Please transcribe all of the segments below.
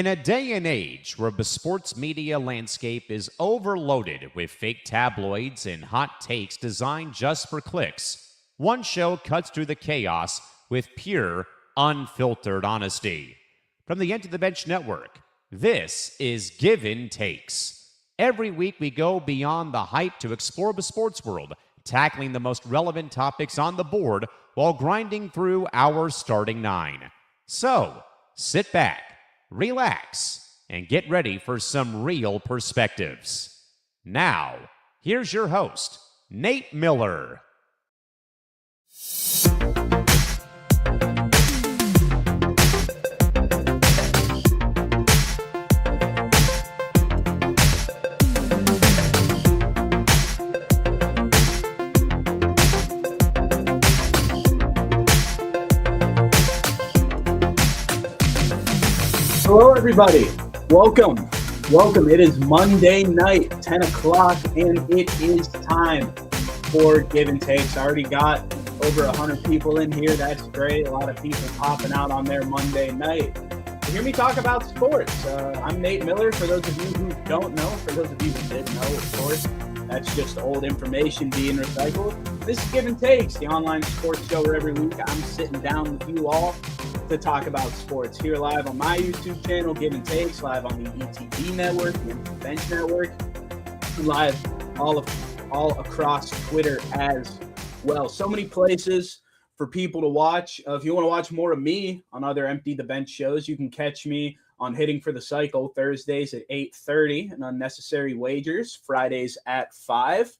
In a day and age where the sports media landscape is overloaded with fake tabloids and hot takes designed just for clicks, one show cuts through the chaos with pure, unfiltered honesty. From the End to the Bench Network, this is Givin Takes. Every week we go beyond the hype to explore the sports world, tackling the most relevant topics on the board while grinding through our starting nine. So, sit back, relax, and get ready for some real perspectives. Now, here's your host, Nate Miller. Hello, everybody. Welcome. It is Monday night, 10 o'clock, and it is time for Givin Takes. I already got over 100 people in here. That's great. A lot of people popping out on their Monday night to hear me talk about sports. I'm Nate Miller. For those of you who don't know, for those of you who did know, of course, that's just old information being recycled. This is Givin Takes, the online sports show where every week I'm sitting down with you all to talk about sports. Here live on my YouTube channel, Givin Takes, live on the ETB network, the Bench network, live all across Twitter as well. So many places for people to watch. If you want to watch more of me on other Empty the Bench shows, you can catch me on Hitting for the Cycle Thursdays at 8:30 and Unnecessary Wagers Fridays at 5.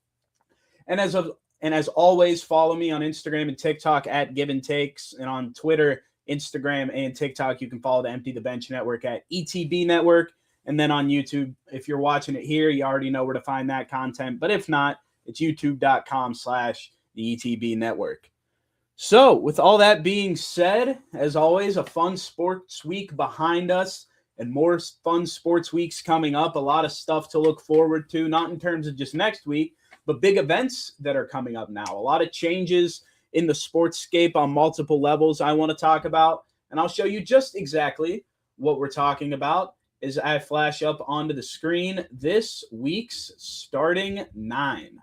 And as always, follow me on Instagram and TikTok at Givin Takes, and on Twitter, Instagram, and TikTok, you can follow the Empty the Bench network at ETB network. And then on YouTube, if you're watching it here, you already know where to find that content. But if not, it's youtube.com/the ETB network. So with all that being said, as always, a fun sports week behind us and more fun sports weeks coming up. A lot of stuff to look forward to, not in terms of just next week, but big events that are coming up now. A lot of changes in the sportscape on multiple levels I want to talk about, and I'll show you just exactly what we're talking about as I flash up onto the screen this week's starting nine.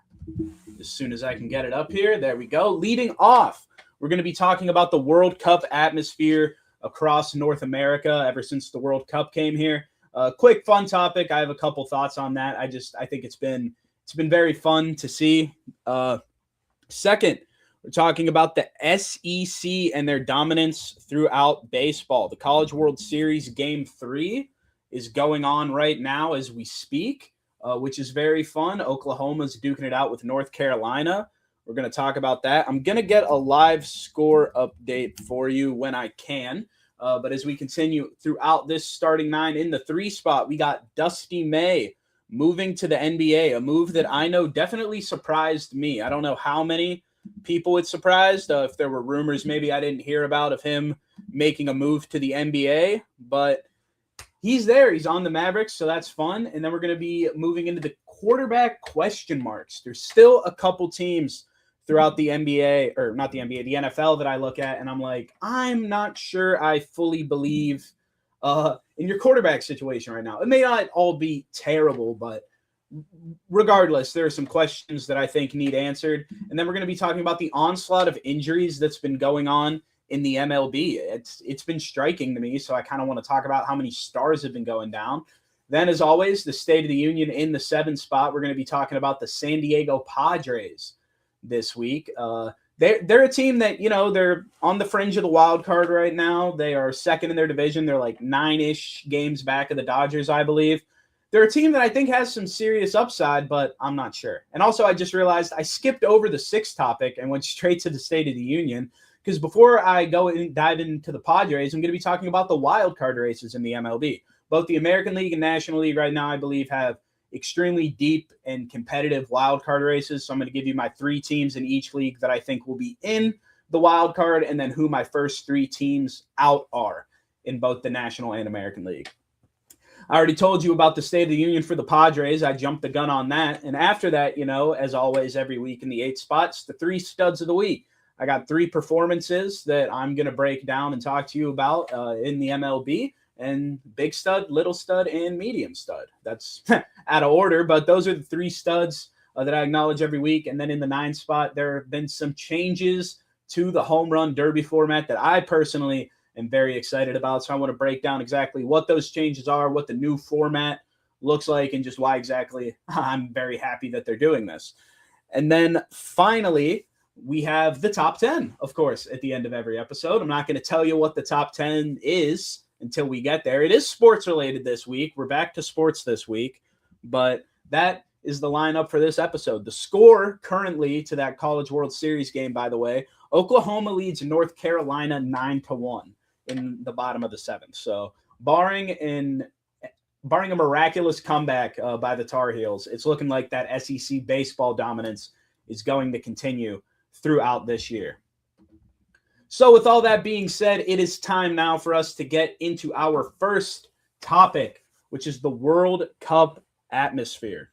As soon as I can get it up here, there we go. Leading off, we're going to be talking about the World Cup atmosphere across North America ever since the World Cup came here. Quick, fun topic. I have a couple thoughts on that. I think it's been very fun to see. Second, we're talking about the SEC and their dominance throughout baseball. The College World Series Game 3 is going on right now as we speak, which is very fun. Oklahoma's duking it out with North Carolina. We're going to talk about that. I'm going to get a live score update for you when I can. But as we continue throughout this starting nine, in the 3 spot, we got Dusty May moving to the NBA, a move that I know definitely surprised me. I don't know how many people it surprised. If there were rumors maybe I didn't hear about of him making a move to the NBA, but he's there. He's on the Mavericks, so that's fun. And then we're going to be moving into the quarterback question marks. There's still a couple teams throughout the NBA, or not the NBA, the NFL that I look at, and I'm like, I'm not sure I fully believe in your quarterback situation right now. It may not all be terrible, but regardless, there are some questions that I think need answered. And then we're going to be talking about the onslaught of injuries that's been going on in the MLB. It's been striking to me, so I kind of want to talk about how many stars have been going down. Then, as always, the State of the Union in the 7 spot. We're going to be talking about the San Diego Padres this week. They're a team that, they're on the fringe of the wild card right now. They are second in their division. They're like 9-ish games back of the Dodgers, I believe. They're a team that I think has some serious upside, but I'm not sure. And also, I just realized I skipped over the 6th topic and went straight to the State of the Union, because before I go and dive into the Padres, I'm going to be talking about the wild card races in the MLB. Both the American League and National League right now, I believe, have extremely deep and competitive wild card races. So I'm going to give you my 3 teams in each league that I think will be in the wild card, and then who my first 3 teams out are in both the National and American League. I already told you about the State of the Union for the Padres. I jumped the gun on that. And after that, as always, every week in the 8 spots, the 3 studs of the week. I got 3 performances that I'm going to break down and talk to you about in the MLB. and big stud, little stud, and medium stud. That's out of order, but those are the 3 studs that I acknowledge every week. And then in the 9 spot, there have been some changes to the home run derby format that I personally am very excited about. So I want to break down exactly what those changes are, what the new format looks like, and just why exactly I'm very happy that they're doing this. And then finally, we have the top 10, of course, at the end of every episode. I'm not going to tell you what the top 10 is until we get there. It is sports related this week. We're back to sports this week, but that is the lineup for this episode. The score currently to that College World Series game, by the way, Oklahoma leads North Carolina 9-1 in the bottom of the 7th. So barring a miraculous comeback by the Tar Heels, it's looking like that SEC baseball dominance is going to continue throughout this year. So with all that being said, it is time now for us to get into our first topic, which is the World Cup atmosphere.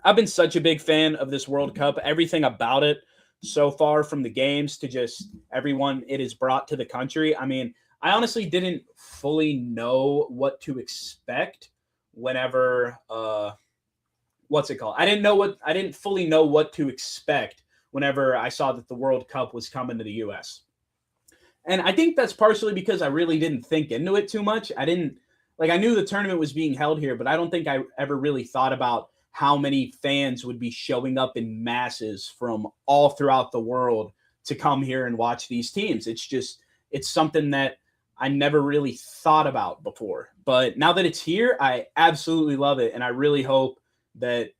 I've been such a big fan of this World Cup, everything about it so far, from the games to just everyone it has brought to the country. I mean, I honestly didn't fully know what to expect whenever, what's it called? I didn't fully know what to expect whenever I saw that the World Cup was coming to the U.S. And I think that's partially because I really didn't think into it too much. I knew the tournament was being held here, but I don't think I ever really thought about how many fans would be showing up in masses from all throughout the world to come here and watch these teams. It's something that I never really thought about before. But now that it's here, I absolutely love it. And I really hope that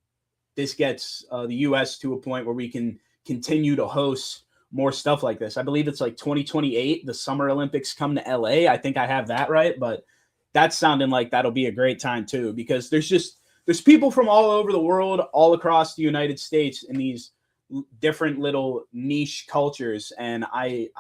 this gets the U.S. to a point where we can continue to host more stuff like this. I believe it's like 2028, the Summer Olympics come to LA. I think I have that right, but that's sounding like that'll be a great time too, because there's people from all over the world, all across the United States in these different little niche cultures. And I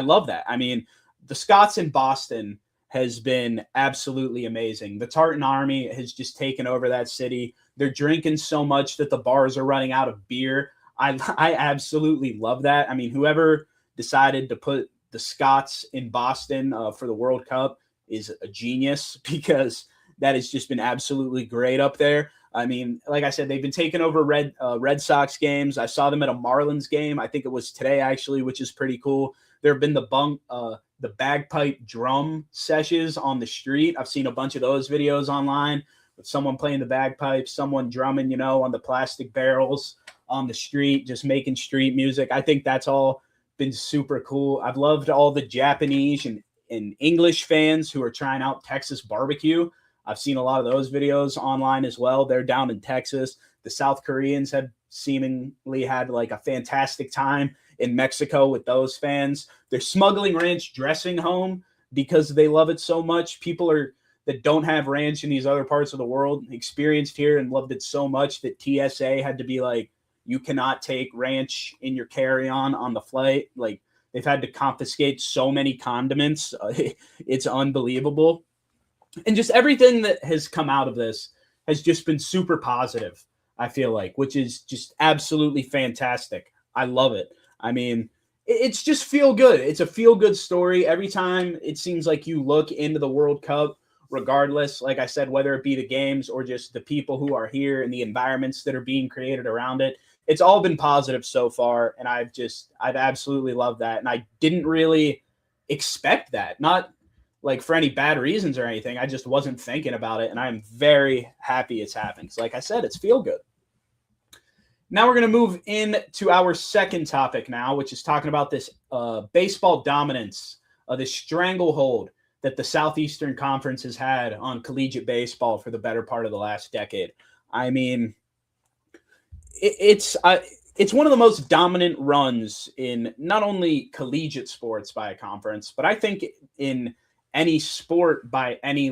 love that. I mean, the Scots in Boston has been absolutely amazing. The Tartan Army has just taken over that city. They're drinking so much that the bars are running out of beer. I absolutely love that. I mean, whoever decided to put the Scots in Boston for the World Cup is a genius, because that has just been absolutely great up there. I mean, like I said, they've been taking over Red Sox games. I saw them at a Marlins game. I think it was today, actually, which is pretty cool. There have been the bagpipe drum sessions on the street. I've seen a bunch of those videos online with someone playing the bagpipes, someone drumming, on the plastic barrels on the street, just making street music. I think that's all been super cool. I've loved all the Japanese and English fans who are trying out Texas barbecue. I've seen a lot of those videos online as well. They're down in Texas. The South Koreans have seemingly had like a fantastic time in Mexico with those fans. They're smuggling ranch dressing home because they love it so much. People that don't have ranch in these other parts of the world experienced here and loved it so much that TSA had to be like, you cannot take ranch in your carry-on on the flight. Like, they've had to confiscate so many condiments. It's unbelievable. And just everything that has come out of this has just been super positive, I feel like, which is just absolutely fantastic. I love it. I mean, it's just feel good. It's a feel good story. Every time it seems like you look into the World Cup, regardless, like I said, whether it be the games or just the people who are here and the environments that are being created around it, it's all been positive so far. And I've absolutely loved that. And I didn't really expect that, not like for any bad reasons or anything. I just wasn't thinking about it. And I'm very happy it's happened. So like I said, it's feel good. Now we're going to move into our second topic now, which is talking about this baseball dominance, this stranglehold that the Southeastern Conference has had on collegiate baseball for the better part of the last decade. I mean, it's one of the most dominant runs in not only collegiate sports by a conference, but I think in any sport by any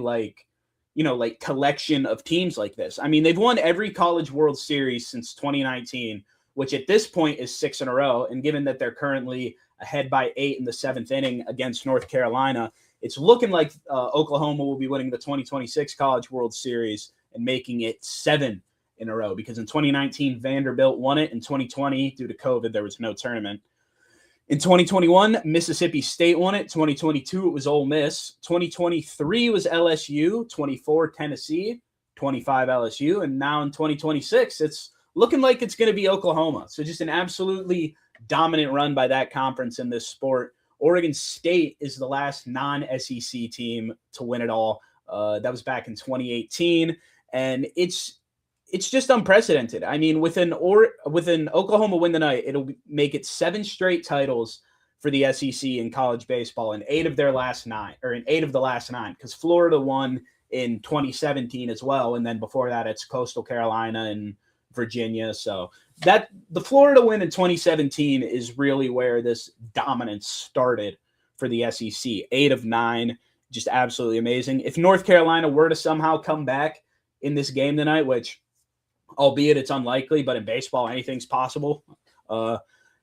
collection of teams like this. I mean, they've won every College World Series since 2019, which at this point is 6 in a row. And given that they're currently ahead by 8 in the 7th inning against North Carolina, it's looking like Oklahoma will be winning the 2026 College World Series and making it 7 in a row, because in 2019, Vanderbilt won it. In 2020, due to COVID, there was no tournament. In 2021, Mississippi State won it. 2022, it was Ole Miss. 2023 was LSU. 24, Tennessee. 25, LSU. And now in 2026, it's looking like it's going to be Oklahoma. So just an absolutely dominant run by that conference in this sport. Oregon State is the last non-SEC team to win it all. That was back in 2018. And it's just unprecedented. I mean, with an Oklahoma win tonight, it'll make it 7 straight titles for the SEC in college baseball in 8 of the last 9, because Florida won in 2017 as well, and then before that, it's Coastal Carolina and Virginia. So that the Florida win in 2017 is really where this dominance started for the SEC. 8 of 9, just absolutely amazing. If North Carolina were to somehow come back in this game tonight, which albeit it's unlikely, but in baseball, anything's possible.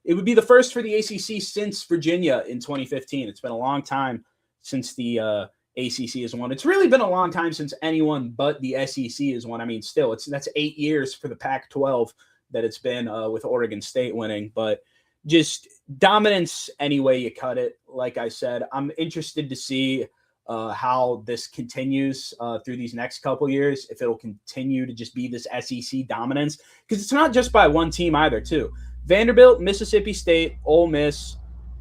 It would be the first for the ACC since Virginia in 2015. It's been a long time since the ACC has won. It's really been a long time since anyone but the SEC has won. I mean, still, that's 8 years for the Pac-12 that it's been with Oregon State winning. But just dominance any way you cut it. Like I said, I'm interested to see how this continues through these next couple years, if it'll continue to just be this SEC dominance, because it's not just by one team either, too. Vanderbilt, Mississippi State, Ole Miss,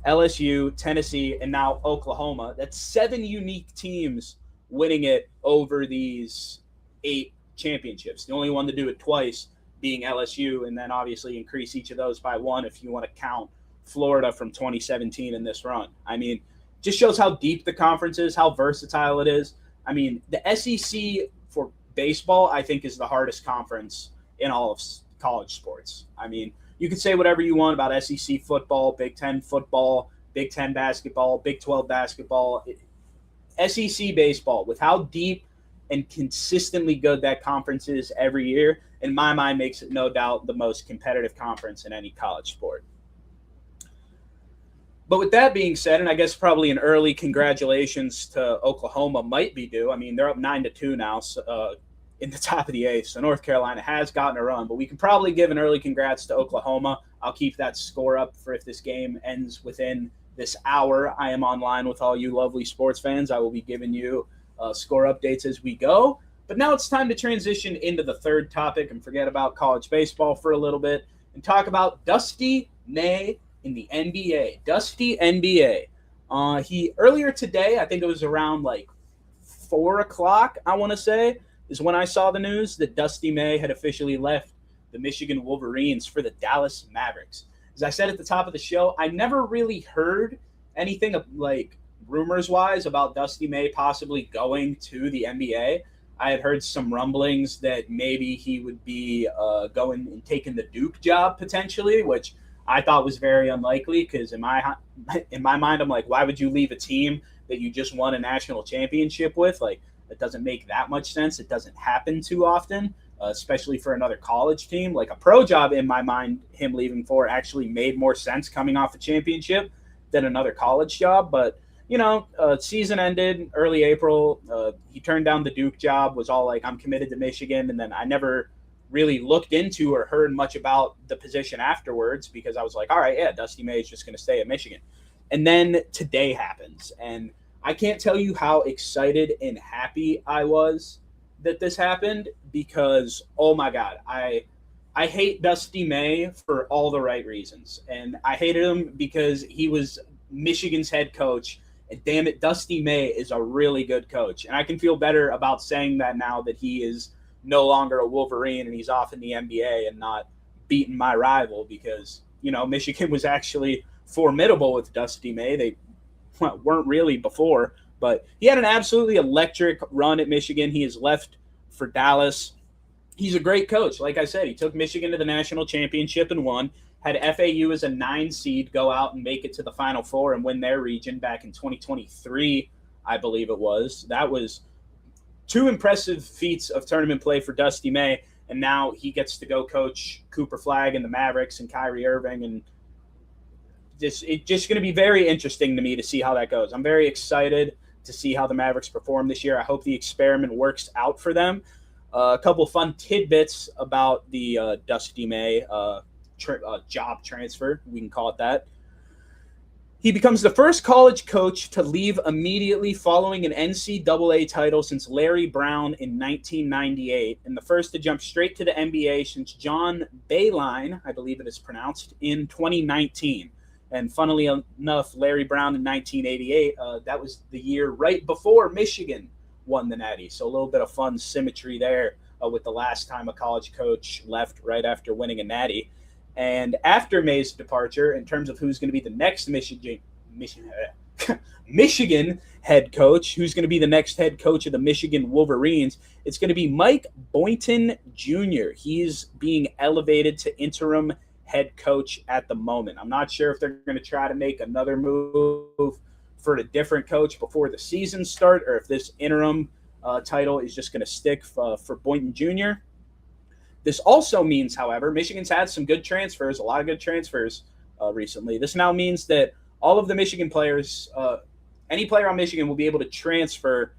LSU, Tennessee, and now Oklahoma. That's 7 unique teams winning it over these 8 championships. The only one to do it twice being LSU, and then obviously increase each of those by 1 if you want to count Florida from 2017 in this run. I mean, just shows how deep the conference is, how versatile it is. I mean, the SEC for baseball, I think, is the hardest conference in all of college sports. I mean, you can say whatever you want about SEC football, Big Ten football, Big Ten basketball, Big 12 basketball. SEC baseball, with how deep and consistently good that conference is every year, in my mind, makes it no doubt the most competitive conference in any college sport. But with that being said, and I guess probably an early congratulations to Oklahoma might be due. I mean, they're up 9-2 now in the top of the 8th, so North Carolina has gotten a run. But we can probably give an early congrats to Oklahoma. I'll keep that score up for if this game ends within this hour. I am online with all you lovely sports fans. I will be giving you score updates as we go. But now it's time to transition into the third topic and forget about college baseball for a little bit and talk about Dusty May in the NBA. Dusty NBA. He earlier today, I think it was around like 4 o'clock, I want to say, is when I saw the news that Dusty May had officially left the Michigan Wolverines for the Dallas Mavericks. As I said at the top of the show, I never really heard anything like rumors-wise about Dusty May possibly going to the NBA. I had heard some rumblings that maybe he would be going and taking the Duke job potentially, which I thought was very unlikely because in my mind, I'm like, why would you leave a team that you just won a national championship with? Like, that doesn't make that much sense. It doesn't happen too often, especially for another college team. Like a pro job, in my mind, him leaving for actually made more sense coming off a championship than another college job. But, you know, season ended early April. He turned down the Duke job, was all like, I'm committed to Michigan. And then I never really looked into or heard much about the position afterwards because I was like, all right, yeah, Dusty May is just going to stay at Michigan. And then today happens. And I can't tell you how excited and happy I was that this happened because, oh my God, I hate Dusty May for all the right reasons. And I hated him because he was Michigan's head coach. And damn it, Dusty May is a really good coach. And I can feel better about saying that now that he is no longer a Wolverine and he's off in the NBA and not beating my rival because, you know, Michigan was actually formidable with Dusty May. They weren't really before, but he had an absolutely electric run at Michigan. He has left for Dallas. He's a great coach. Like I said, he took Michigan to the national championship and won, had FAU as a 9 seed go out and make it to the Final Four and win their region back in 2023, I believe it was. That was 2 impressive feats of tournament play for Dusty May, and now he gets to go coach Cooper Flagg and the Mavericks and Kyrie Irving, and it's just going to be very interesting to me to see how that goes. I'm very excited to see how the Mavericks perform this year. I hope the experiment works out for them. A couple fun tidbits about the Dusty May job transfer, we can call it that. He becomes the first college coach to leave immediately following an NCAA title since Larry Brown in 1998, and the first to jump straight to the NBA since John Beilein, I believe it is pronounced, in 2019. And funnily enough, Larry Brown in 1988, that was the year right before Michigan won the Natty. So a little bit of fun symmetry there with the last time a college coach left right after winning a Natty. And after May's departure, in terms of who's going to be the next Michigan head coach, who's going to be the next head coach of the Michigan Wolverines, it's going to be Mike Boynton Jr. He's being elevated to interim head coach at the moment. I'm not sure if they're going to try to make another move for a different coach before the season start, or if this interim title is just going to stick for Boynton Jr. This also means, however, Michigan's had some good transfers, a lot of good transfers recently. This now means that all of the Michigan players, any player on Michigan will be able to transfer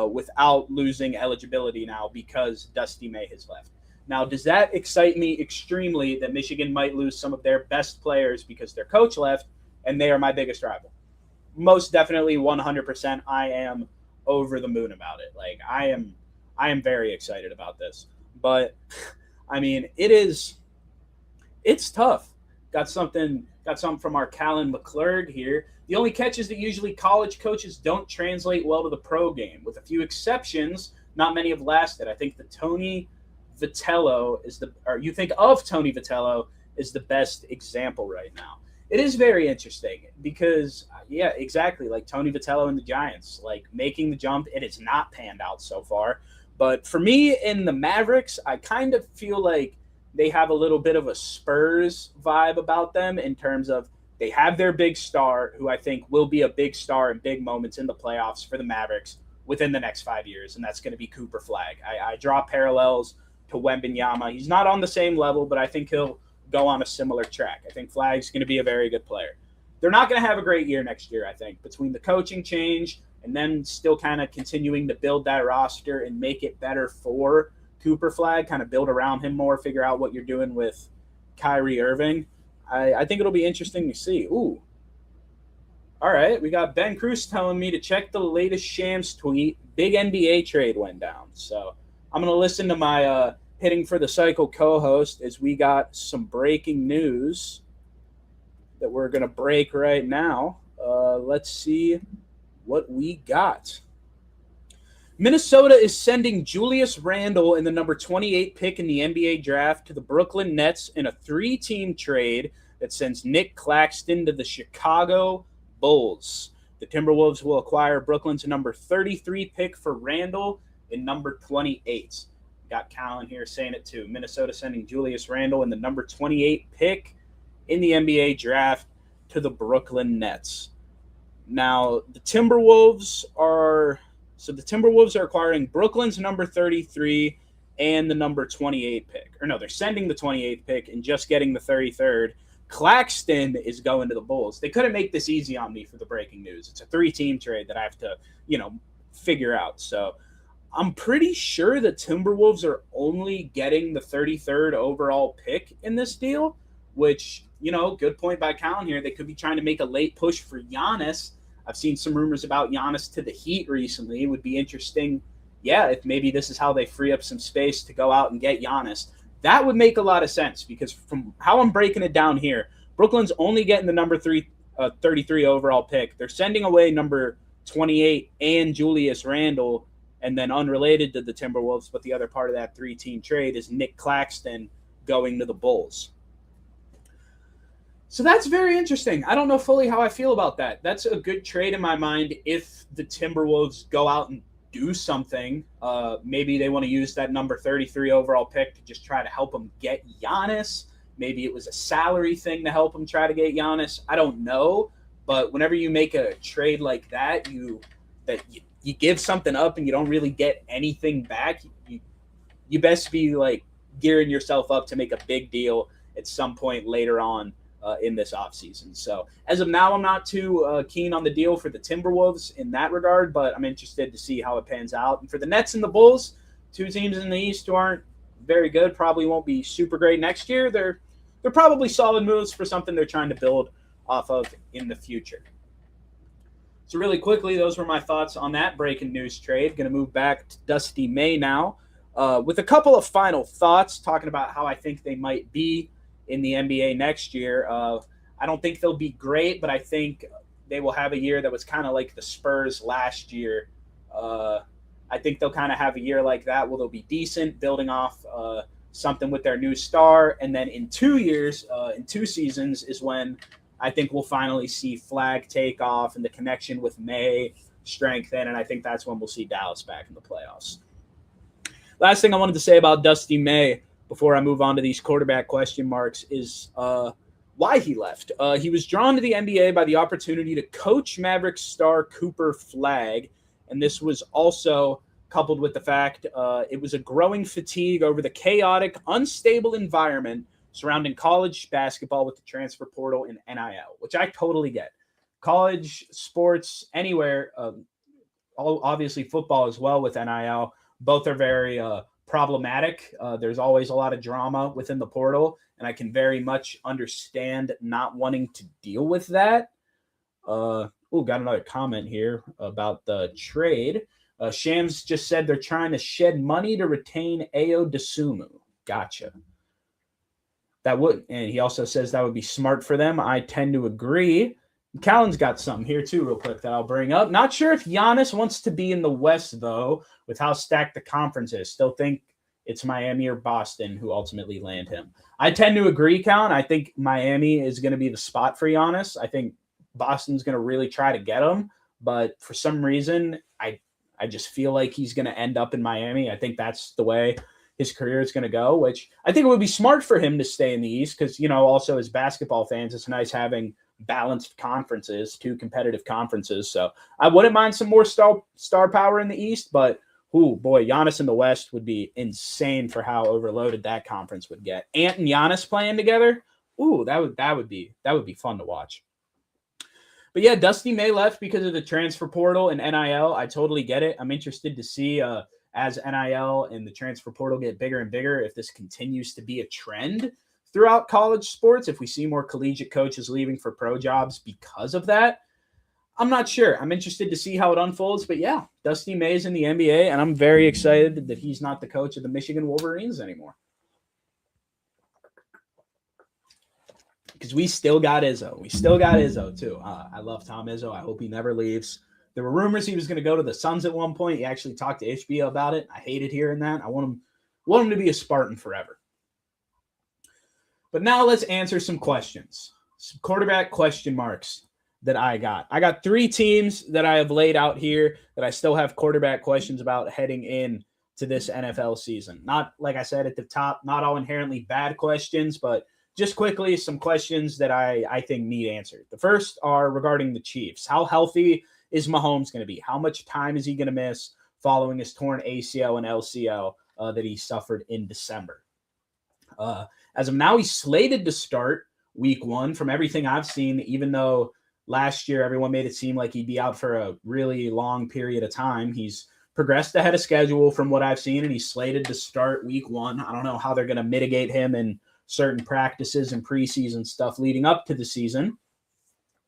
without losing eligibility now because Dusty May has left. Now, does that excite me extremely that Michigan might lose some of their best players because their coach left and they are my biggest rival? Most definitely 100%. I am over the moon about it. Like, I am very excited about this. But I mean, it's tough. Got something from our Callan McClurg here. The only catch is that usually college coaches don't translate well to the pro game. With a few exceptions, not many have lasted. I think Tony Vitello is the best example right now. It is very interesting because, yeah, exactly, like Tony Vitello and the Giants, like making the jump, it has not panned out so far. But for me in the Mavericks, I kind of feel like they have a little bit of a Spurs vibe about them in terms of they have their big star, who I think will be a big star in big moments in the playoffs for the Mavericks within the next 5 years, and that's going to be Cooper Flagg. I draw parallels to Wembanyama. He's not on the same level, but I think he'll go on a similar track. I think Flagg's going to be a very good player. They're not going to have a great year next year, I think, between the coaching change and then still kind of continuing to build that roster and make it better for Cooper Flagg, kind of build around him more, figure out what you're doing with Kyrie Irving. I think it'll be interesting to see. Ooh. All right, we got Ben Cruz telling me to check the latest Shams tweet. Big NBA trade went down. So I'm going to listen to my Hitting for the Cycle co-host as we got some breaking news that we're going to break right now. Let's see what we got. Minnesota is sending Julius Randle in the number 28 pick in the NBA draft to the Brooklyn Nets in a 3-team trade that sends Nick Claxton to the Chicago Bulls. The Timberwolves will acquire Brooklyn's number 33 pick for Randle in number 28. Got Callan here saying it too. Minnesota sending Julius Randle in the number 28 pick in the NBA draft to the Brooklyn Nets. Now, the Timberwolves are acquiring Brooklyn's number 33 and the number 28 pick. Or no, they're sending the 28th pick and just getting the 33rd. Claxton is going to the Bulls. They couldn't make this easy on me for the breaking news. It's a 3-team trade that I have to, figure out. So I'm pretty sure the Timberwolves are only getting the 33rd overall pick in this deal, which, good point by Callan here. They could be trying to make a late push for Giannis. I've seen some rumors about Giannis to the Heat recently. It would be interesting, if maybe this is how they free up some space to go out and get Giannis. That would make a lot of sense because from how I'm breaking it down here, Brooklyn's only getting the number 33 overall pick. They're sending away number 28 and Julius Randle, and then unrelated to the Timberwolves, but the other part of that 3-team trade is Nick Claxton going to the Bulls. So that's very interesting. I don't know fully how I feel about that. That's a good trade in my mind if the Timberwolves go out and do something. Maybe they want to use that number 33 overall pick to just try to help them get Giannis. Maybe it was a salary thing to help them try to get Giannis. I don't know. But whenever you make a trade like that, you give something up and you don't really get anything back, you best be like gearing yourself up to make a big deal at some point later on in this offseason. So as of now, I'm not too keen on the deal for the Timberwolves in that regard, but I'm interested to see how it pans out. And for the Nets and the Bulls, 2 teams in the East who aren't very good, probably won't be super great next year. They're probably solid moves for something they're trying to build off of in the future. So really quickly, those were my thoughts on that breaking news trade. Going to move back to Dusty May now with a couple of final thoughts talking about how I think they might be in the NBA next year. I don't think they'll be great, but I think they will have a year that was kind of like the Spurs last year. I think they'll kind of have a year like that where they'll be decent, building off something with their new star. And then in 2 years, in 2 seasons, is when I think we'll finally see Flag take off and the connection with May strengthen. And I think that's when we'll see Dallas back in the playoffs. Last thing I wanted to say about Dusty May before I move on to these quarterback question marks is why he left. He was drawn to the NBA by the opportunity to coach Mavericks star Cooper Flag. And this was also coupled with the fact it was a growing fatigue over the chaotic, unstable environment surrounding college basketball with the transfer portal and NIL, which I totally get. College sports anywhere, obviously football as well with NIL, both are very problematic. There's always a lot of drama within the portal, and I can very much understand not wanting to deal with that. Got another comment here about the trade. Shams just said they're trying to shed money to retain Ayo Dosunmu. Gotcha. That would, and he also says that would be smart for them. I tend to agree. Callan's got something here too, real quick, that I'll bring up. Not sure if Giannis wants to be in the West, though, with how stacked the conference is. Still think it's Miami or Boston who ultimately land him. I tend to agree, Callan. I think Miami is going to be the spot for Giannis. I think Boston's going to really try to get him, but for some reason, I just feel like he's going to end up in Miami. I think that's the way his career is going to go, which I think it would be smart for him to stay in the East because, also as basketball fans, it's nice having balanced conferences, 2 competitive conferences. So I wouldn't mind some more star power in the East, but Giannis in the West would be insane for how overloaded that conference would get. Ant and Giannis playing together, that would be fun to watch. But yeah, Dusty May left because of the transfer portal and NIL. I totally get it. I'm interested to see as NIL and the transfer portal get bigger and bigger, if this continues to be a trend throughout college sports, if we see more collegiate coaches leaving for pro jobs because of that. I'm not sure. I'm interested to see how it unfolds. But yeah, Dusty May's in the NBA, and I'm very excited that he's not the coach of the Michigan Wolverines anymore. Because we still got Izzo. We still got Izzo, too. I love Tom Izzo. I hope he never leaves. There were rumors he was going to go to the Suns at one point. He actually talked to HBO about it. I hated hearing that. I want him to be a Spartan forever. But now let's answer some questions. Some quarterback question marks that I got. I got 3 teams that I have laid out here that I still have quarterback questions about heading in to this NFL season. Not, like I said at the top, not all inherently bad questions, but just quickly, some questions that I think need answered. The first are regarding the Chiefs. How healthy is Mahomes going to be? How much time is he going to miss following his torn ACL and LCL that he suffered in December? As of now, he's slated to start week 1 from everything I've seen, even though last year everyone made it seem like he'd be out for a really long period of time. He's progressed ahead of schedule from what I've seen, and he's slated to start week 1. I don't know how they're going to mitigate him in certain practices and preseason stuff leading up to the season.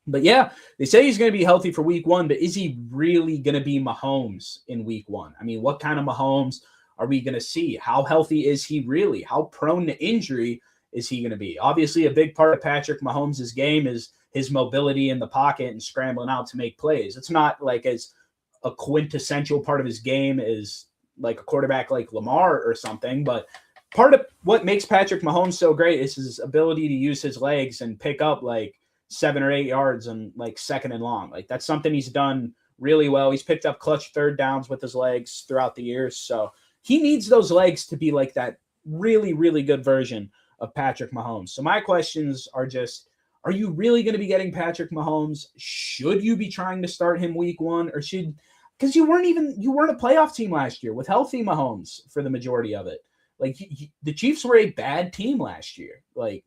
But yeah, they say he's going to be healthy for week 1, but is he really going to be Mahomes in week 1? I mean, what kind of Mahomes are we going to see? How healthy is he really? How prone to injury is he going to be? Obviously, a big part of Patrick Mahomes' game is his mobility in the pocket and scrambling out to make plays. It's not like as a quintessential part of his game as like a quarterback like Lamar or something, but part of what makes Patrick Mahomes so great is his ability to use his legs and pick up like 7 or 8 yards and like 2nd and long. Like that's something he's done really well. He's picked up clutch 3rd downs with his legs throughout the years. So he needs those legs to be like that really, really good version of Patrick Mahomes. So my questions are just, are you really going to be getting Patrick Mahomes? Should you be trying to start him week 1 or because you weren't a playoff team last year with healthy Mahomes for the majority of it. Like the Chiefs were a bad team last year. Like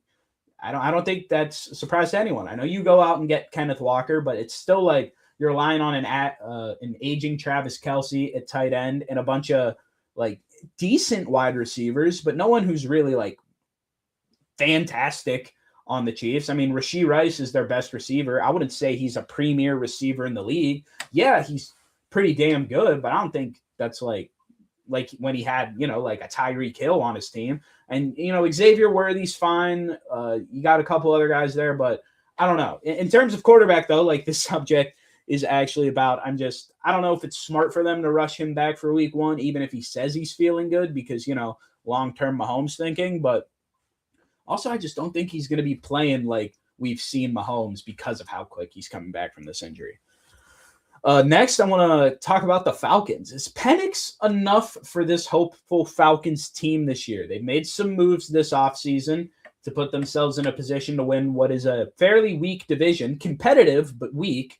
I don't think that's a surprise to anyone. I know you go out and get Kenneth Walker, but it's still like you're relying on an aging Travis Kelce at tight end and a bunch of like decent wide receivers, but no one who's really like fantastic on the Chiefs. I mean, Rashee Rice is their best receiver. I wouldn't say he's a premier receiver in the league. Yeah, he's pretty damn good, but I don't think that's like when he had, like a Tyreek Hill on his team. And, Xavier Worthy's fine. You got a couple other guys there, but I don't know. In terms of quarterback, though, like this subject is actually about, I don't know if it's smart for them to rush him back for week 1, even if he says he's feeling good because, long-term Mahomes thinking. But also, I just don't think he's going to be playing like we've seen Mahomes because of how quick he's coming back from this injury. Next, I want to talk about the Falcons. Is Penix enough for this hopeful Falcons team this year? They've made some moves this offseason to put themselves in a position to win what is a fairly weak division, competitive but weak,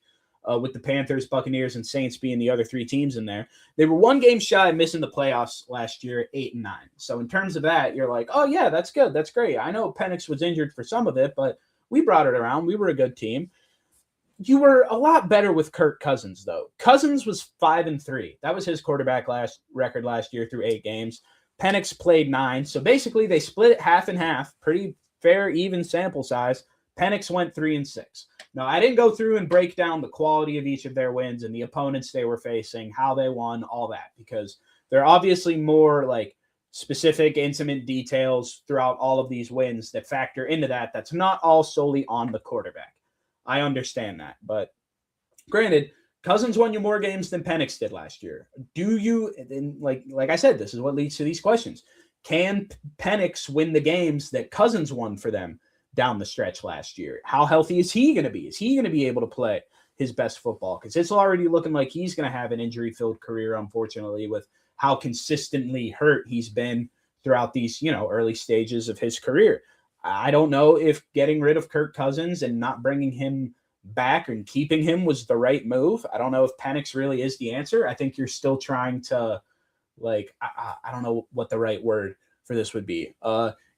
with the Panthers, Buccaneers, and Saints being the other 3 teams in there. They were 1 game shy of missing the playoffs last year, 8-9. So in terms of that, you're like, oh, yeah, that's good. That's great. I know Penix was injured for some of it, but we brought it around. We were a good team. You were a lot better with Kirk Cousins, though. Cousins was 5-3. That was his quarterback record last year through 8 games. Penix played 9. So basically, they split it half and half. Pretty fair, even sample size. Penix went 3-6. Now, I didn't go through and break down the quality of each of their wins and the opponents they were facing, how they won, all that, because there are obviously more like specific, intimate details throughout all of these wins that factor into that. That's not all solely on the quarterback. I understand that, but granted, Cousins won you more games than Penix did last year. Do you, and like I said, this is what leads to these questions. Can Penix win the games that Cousins won for them down the stretch last year? How healthy is he going to be? Is he going to be able to play his best football? Because it's already looking like he's going to have an injury-filled career, unfortunately, with how consistently hurt he's been throughout these, early stages of his career. I don't know if getting rid of Kirk Cousins and not bringing him back and keeping him was the right move. I don't know if Penix really is the answer. I think you're still trying to, I don't know what the right word for this would be.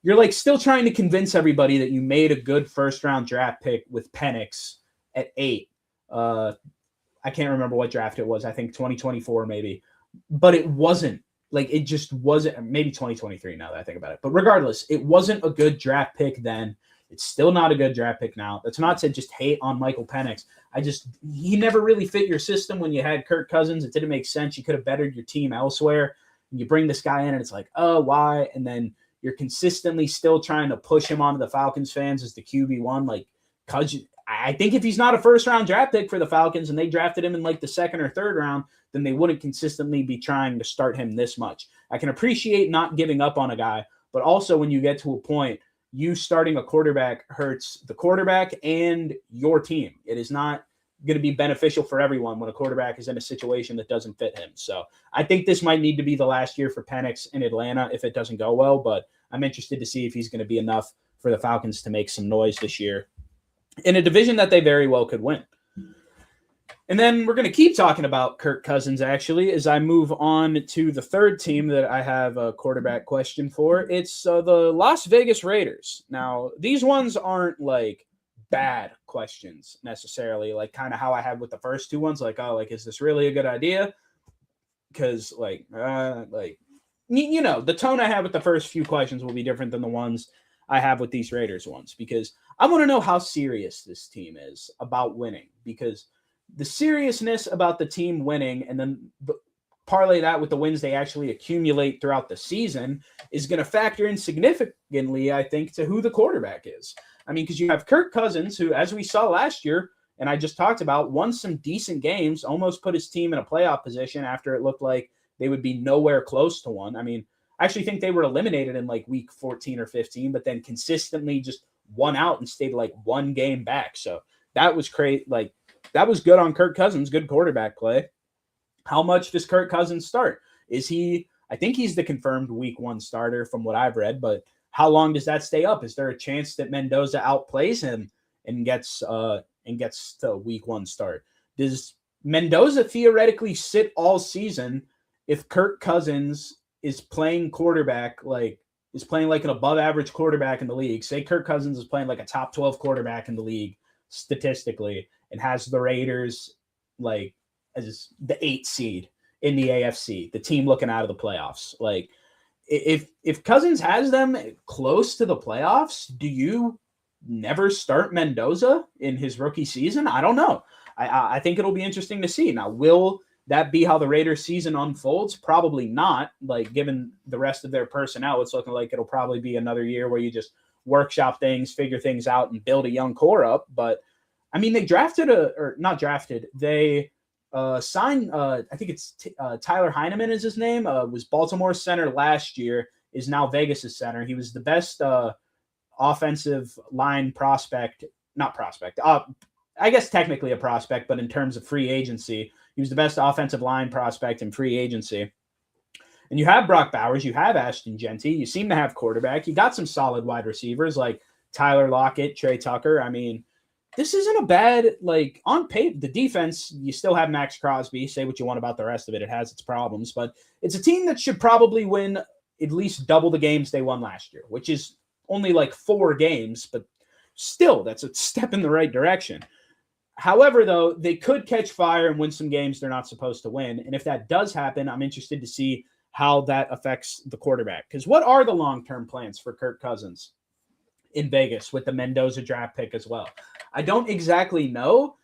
You're still trying to convince everybody that you made a good first-round draft pick with Penix at 8. I can't remember what draft it was. I think 2024 maybe. But it wasn't. It just wasn't, maybe 2023 now that I think about it. But regardless, it wasn't a good draft pick then. It's still not a good draft pick now. That's not to just hate on Michael Penix. He never really fit your system when you had Kirk Cousins. It didn't make sense. You could have bettered your team elsewhere. And you bring this guy in and it's like, oh, why? And then you're consistently still trying to push him onto the Falcons fans as the QB1. I think if he's not a first-round draft pick for the Falcons and they drafted him in the 2nd or 3rd round, then they wouldn't consistently be trying to start him this much. I can appreciate not giving up on a guy, but also when you get to a point, you starting a quarterback hurts the quarterback and your team. It is not going to be beneficial for everyone when a quarterback is in a situation that doesn't fit him. So I think this might need to be the last year for Penix in Atlanta if it doesn't go well, but I'm interested to see if he's going to be enough for the Falcons to make some noise this year in a division that they very well could win. And then we're going to keep talking about Kirk Cousins, actually, as I move on to the 3rd team that I have a quarterback question for. It's the Las Vegas Raiders. Now, these ones aren't bad questions necessarily, kind of how I had with the first 2 ones. Is this really a good idea? Because, the tone I have with the first few questions will be different than the ones I have with these Raiders ones, because I want to know how serious this team is about winning, because the seriousness about the team winning and then parlay that with the wins they actually accumulate throughout the season is going to factor in significantly, I think, to who the quarterback is. I mean, because you have Kirk Cousins, who, as we saw last year, and I just talked about, won some decent games, almost put his team in a playoff position after it looked like they would be nowhere close to one. I mean, I actually think they were eliminated in week 14 or 15, but then consistently just won out and stayed 1 game back. So that was great. That was good on Kirk Cousins, good quarterback play. How much does Kirk Cousins start? I think he's the confirmed week 1 starter from what I've read, but how long does that stay up? Is there a chance that Mendoza outplays him and gets to week 1 start? Does Mendoza theoretically sit all season if Kirk Cousins is playing quarterback, is playing an above average quarterback in the league? Say Kirk Cousins is playing a top 12 quarterback in the league statistically, and has the Raiders as the 8th seed in the AFC, the team looking out of the playoffs. If Cousins has them close to the playoffs, do you never start Mendoza in his rookie season? I don't know. I think it'll be interesting to see. Now, will that be how the Raiders season unfolds? Probably not. Like, given the rest of their personnel, it's looking like it'll probably be another year where you just workshop things, figure things out, and build a young core up. But I mean, they drafted they signed, I think it's Tyler Heineman is his name, was Baltimore's center last year, is now Vegas's center. He was the best offensive line prospect, not prospect, I guess technically a prospect, but in terms of free agency, he was the best offensive line prospect in free agency. And you have Brock Bowers, you have Ashton Genty, you seem to have quarterback. You got some solid wide receivers like Tyler Lockett, Trey Tucker. I mean, this isn't a bad, like, on paper, the defense, you still have Max Crosby. Say what you want about the rest of it. It has its problems, but it's a team that should probably win at least double the games they won last year, which is only like 4 games, but still, that's a step in the right direction. However, though, they could catch fire and win some games they're not supposed to win. And if that does happen, I'm interested to see how that affects the quarterback. Because what are the long-term plans for Kirk Cousins in Vegas with the Mendoza draft pick as well? I don't exactly know.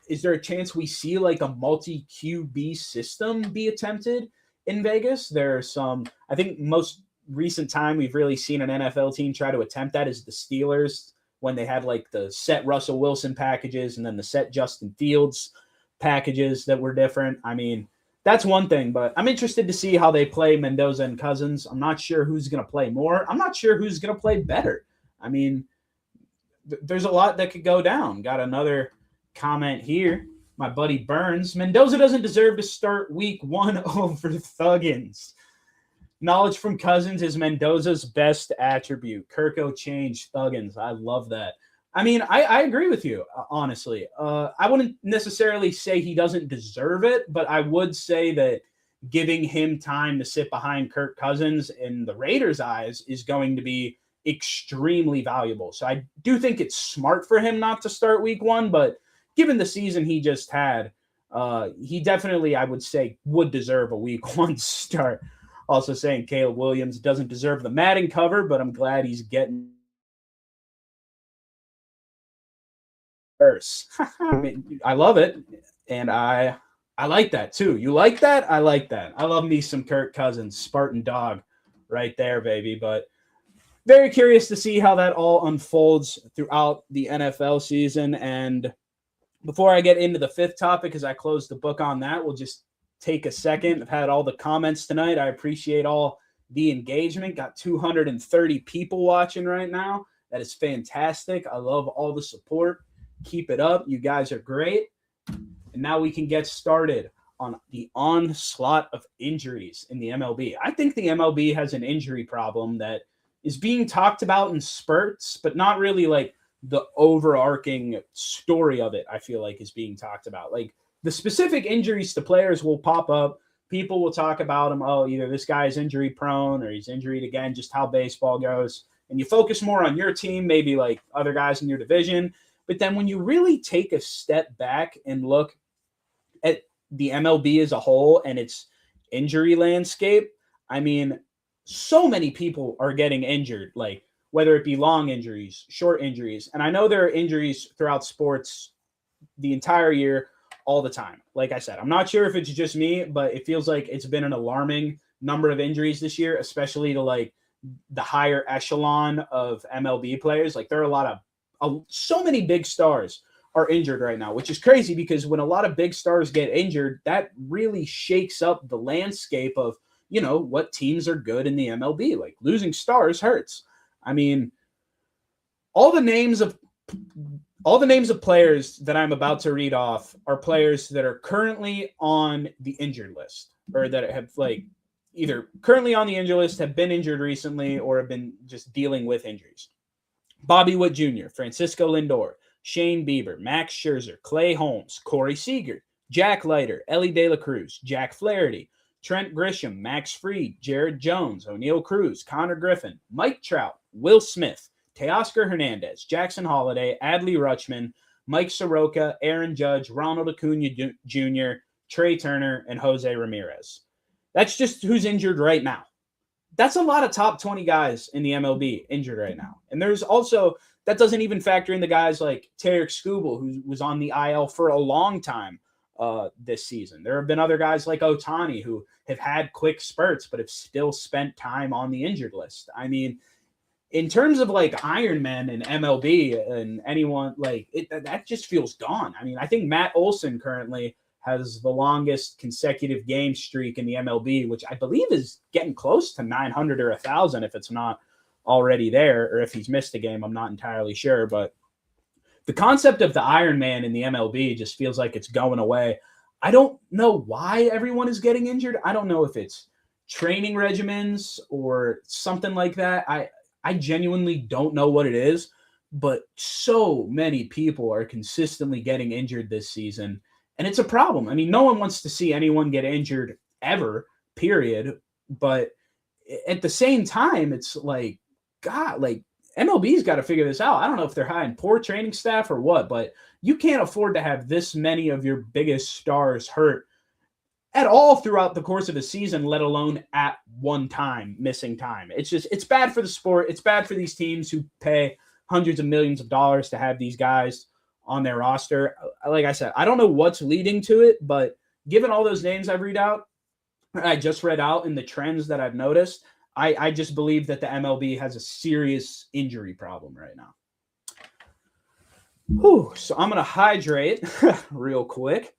Is there a chance we see like a multi-QB system be attempted in Vegas? There's some, I think most recent time we've really seen an NFL team try to attempt that is the Steelers, when they had like the set Russell Wilson packages and then the set Justin Fields packages that were different. I mean, that's one thing, but I'm interested to see how they play Mendoza and Cousins. I'm not sure who's going to play more. I'm not sure who's going to play better. I mean, there's a lot that could go down. Got another comment here. My buddy Burns, Mendoza doesn't deserve to start week 1 over Thuggins. Knowledge from Cousins is Mendoza's best attribute. Kirko changed Thuggins. I love that. I mean, I agree with you, honestly. I wouldn't necessarily say he doesn't deserve it, but I would say that giving him time to sit behind Kirk Cousins in the Raiders' eyes is going to be extremely valuable. So I do think it's smart for him not to start week 1, but given the season he just had, he definitely, I would say, would deserve a week 1 start. Also saying Caleb Williams doesn't deserve the Madden cover, but I'm glad he's getting worse. I mean, I love it, and I like that too. You like that? I like that. I love me some Kirk Cousins, Spartan dog right there, baby. But very curious to see how that all unfolds throughout the NFL season. And before I get into the 5th topic, as I close the book on that, we'll just take a second. I've had all the comments tonight. I appreciate all the engagement. Got 230 people watching right now. That is fantastic. I love all the support. Keep it up. You guys are great. And now we can get started on the onslaught of injuries in the MLB. I think the MLB has an injury problem that is being talked about in spurts, but not really like the overarching story of it, I feel like, is being talked about. Like, the specific injuries to players will pop up. People will talk about them. Oh, either this guy is injury prone or he's injured again, just how baseball goes. And you focus more on your team, maybe like other guys in your division. But then when you really take a step back and look at the MLB as a whole and its injury landscape, I mean, so many people are getting injured, like whether it be long injuries, short injuries. And I know there are injuries throughout sports the entire year, all the time. Like I said, I'm not sure if it's just me, but it feels like it's been an alarming number of injuries this year, especially to like the higher echelon of MLB players. Like there are a lot of so many big stars are injured right now, which is crazy because when a lot of big stars get injured, that really shakes up the landscape of, you know, what teams are good in the MLB. Like losing stars hurts. I mean, all the names of players that I'm about to read off are players that are currently on the injured list, or that have like either currently on the injured list, have been injured recently, or have been just dealing with injuries. Bobby Witt Jr., Francisco Lindor, Shane Bieber, Max Scherzer, Clay Holmes, Corey Seager, Jack Leiter, Ellie De La Cruz, Jack Flaherty, Trent Grisham, Max Fried, Jared Jones, O'Neal Cruz, Connor Griffin, Mike Trout, Will Smith, Teoscar Hernandez, Jackson Holliday, Adley Rutschman, Mike Soroka, Aaron Judge, Ronald Acuna Jr., Trey Turner, and Jose Ramirez. That's just who's injured right now. That's a lot of top 20 guys in the MLB injured right now. And there's also that doesn't even factor in the guys like Tarek Skubal, who was on the IL for a long time this season. There have been other guys like Ohtani who have had quick spurts, but have still spent time on the injured list. I mean, in terms of like Ironman and MLB and anyone like it, that just feels gone. I mean, I think Matt Olson currently has the longest consecutive game streak in the MLB, which I believe is getting close to 900 or 1,000 if it's not already there, or if he's missed a game, I'm not entirely sure. But the concept of the Ironman in the MLB just feels like it's going away. I don't know why everyone is getting injured. I don't know if it's training regimens or something like that. I genuinely don't know what it is, but so many people are consistently getting injured this season, and it's a problem. I mean, no one wants to see anyone get injured ever, period. But at the same time, it's like, God, like MLB's got to figure this out. I don't know if they're hiring poor training staff or what, but you can't afford to have this many of your biggest stars hurt at all throughout the course of a season, let alone at one time, missing time. It's bad for the sport. It's bad for these teams who pay hundreds of millions of dollars to have these guys on their roster. Like I said, I don't know what's leading to it, but given all those names I just read out and the trends that I've noticed, I just believe that the MLB has a serious injury problem right now. Whew, so I'm going to hydrate real quick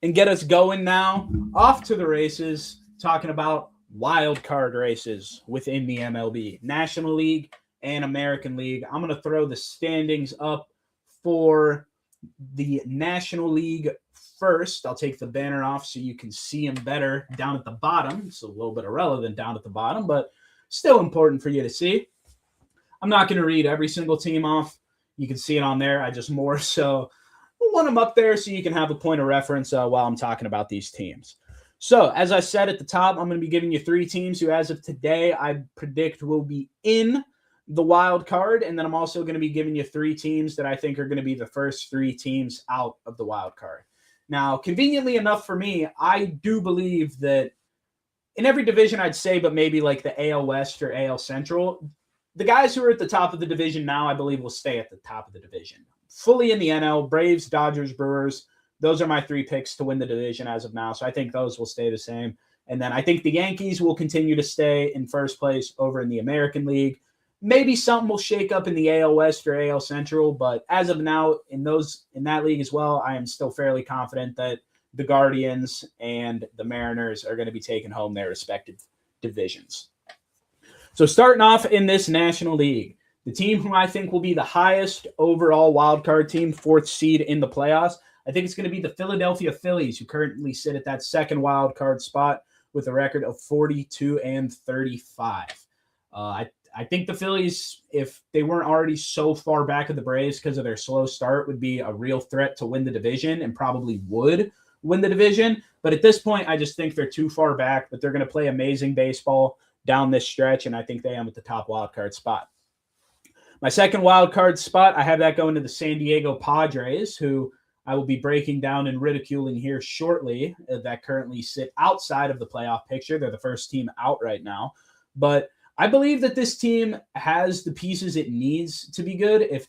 and get us going now, off to the races, talking about wild card races within the MLB, National League and American League. I'm going to throw the standings up for the National League first. I'll take the banner off so you can see them better down at the bottom. It's a little bit irrelevant down at the bottom, but still important for you to see. I'm not going to read every single team off. You can see it on there. I just more so want them up there so you can have a point of reference while I'm talking about these teams. So, as I said at the top, I'm going to be giving you 3 teams who, as of today, I predict will be in the wild card. And then I'm also going to be giving you 3 teams that I think are going to be the first 3 teams out of the wild card. Now, conveniently enough for me, I do believe that in every division, I'd say, but maybe like the AL West or AL Central, the guys who are at the top of the division now, I believe, will stay at the top of the division. Fully in the NL, Braves, Dodgers, Brewers. Those are my 3 picks to win the division as of now. So I think those will stay the same. And then I think the Yankees will continue to stay in first place over in the American League. Maybe something will shake up in the AL West or AL Central, but as of now, in that league as well, I am still fairly confident that the Guardians and the Mariners are going to be taking home their respective divisions. So starting off in this National League, the team who I think will be the highest overall wildcard team, 4th seed in the playoffs, I think it's going to be the Philadelphia Phillies, who currently sit at that 2nd wildcard spot with a record of 42-35. I think the Phillies, if they weren't already so far back of the Braves because of their slow start, would be a real threat to win the division and probably would win the division. But at this point, I just think they're too far back, but they're going to play amazing baseball down this stretch, and I think they am at the top wildcard spot. My 2nd wildcard spot, I have that going to the San Diego Padres, who I will be breaking down and ridiculing here shortly, that currently sit outside of the playoff picture. They're the first team out right now. But I believe that this team has the pieces it needs to be good if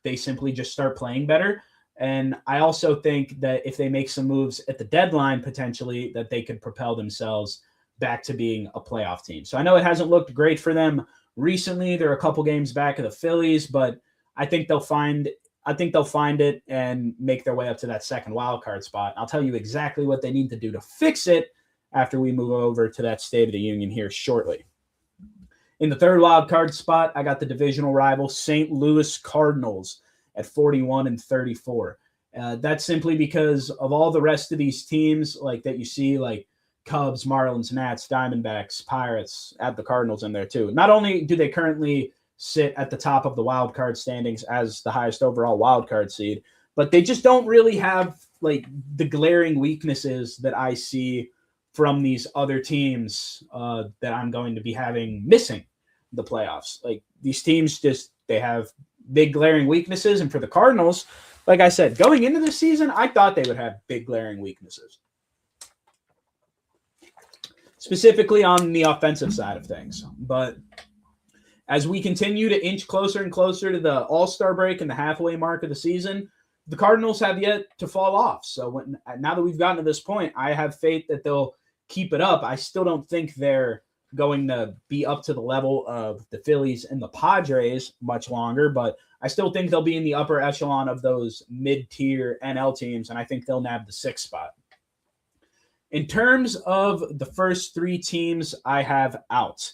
they simply just start playing better. And I also think that if they make some moves at the deadline, potentially, that they could propel themselves back to being a playoff team. So I know it hasn't looked great for them recently. They're a couple games back of the Phillies, but I think they'll find it and make their way up to that 2nd wildcard spot. I'll tell you exactly what they need to do to fix it after we move over to that State of the Union here shortly. In the 3rd wildcard spot, I got the divisional rival St. Louis Cardinals at 41-34. That's simply because of all the rest of these teams like that you see, like Cubs, Marlins, Nats, Diamondbacks, Pirates, add the Cardinals in there too. Not only do they currently sit at the top of the wild card standings as the highest overall wild card seed, but they just don't really have like the glaring weaknesses that I see from these other teams that I'm going to be having missing the playoffs. Like these teams they have big glaring weaknesses. And for the Cardinals, like I said, going into the season, I thought they would have big glaring weaknesses, specifically on the offensive side of things. But as we continue to inch closer and closer to the All-Star break and the halfway mark of the season, the Cardinals have yet to fall off. So now that we've gotten to this point, I have faith that they'll keep it up. I still don't think they're going to be up to the level of the Phillies and the Padres much longer, but I still think they'll be in the upper echelon of those mid-tier NL teams, and I think they'll nab the 6th spot. In terms of the first 3 teams I have out,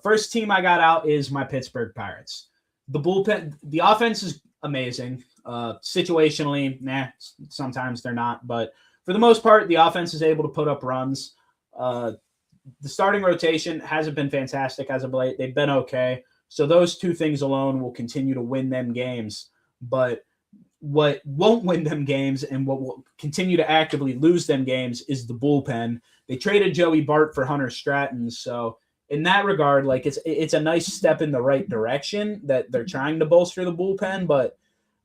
first team I got out is my Pittsburgh Pirates. The bullpen, the offense is amazing. Situationally, sometimes they're not, but for the most part, the offense is able to put up runs. The starting rotation hasn't been fantastic as of late. They've been okay. So those 2 things alone will continue to win them games. But what won't win them games and what will continue to actively lose them games is the bullpen. They traded Joey Bart for Hunter Stratton. So in that regard, like it's a nice step in the right direction that they're trying to bolster the bullpen. But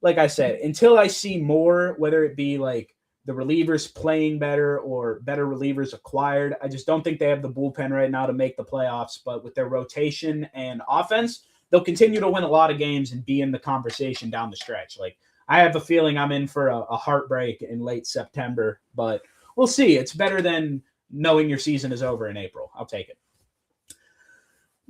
like I said, until I see more, whether it be like the relievers playing better or better relievers acquired, I just don't think they have the bullpen right now to make the playoffs. But with their rotation and offense, they'll continue to win a lot of games and be in the conversation down the stretch. Like I have a feeling I'm in for a heartbreak in late September, but we'll see. It's better than knowing your season is over in April. I'll take it.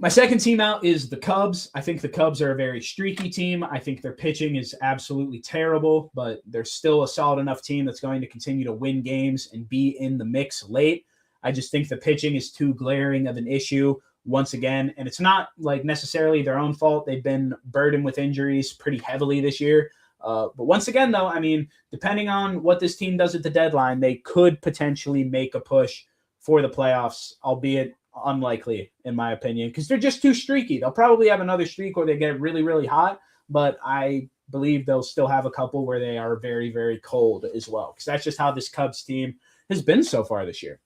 My second team out is the Cubs. I think the Cubs are a very streaky team. I think their pitching is absolutely terrible, but they're still a solid enough team that's going to continue to win games and be in the mix late. I just think the pitching is too glaring of an issue once again, and it's not like necessarily their own fault. They've been burdened with injuries pretty heavily this year. But once again, though, I mean, depending on what this team does at the deadline, they could potentially make a push for the playoffs, albeit unlikely in my opinion, because they're just too streaky. They'll probably have another streak where they get really, really hot, but I believe they'll still have a couple where they are very, very cold as well, because that's just how this Cubs team has been so far this year.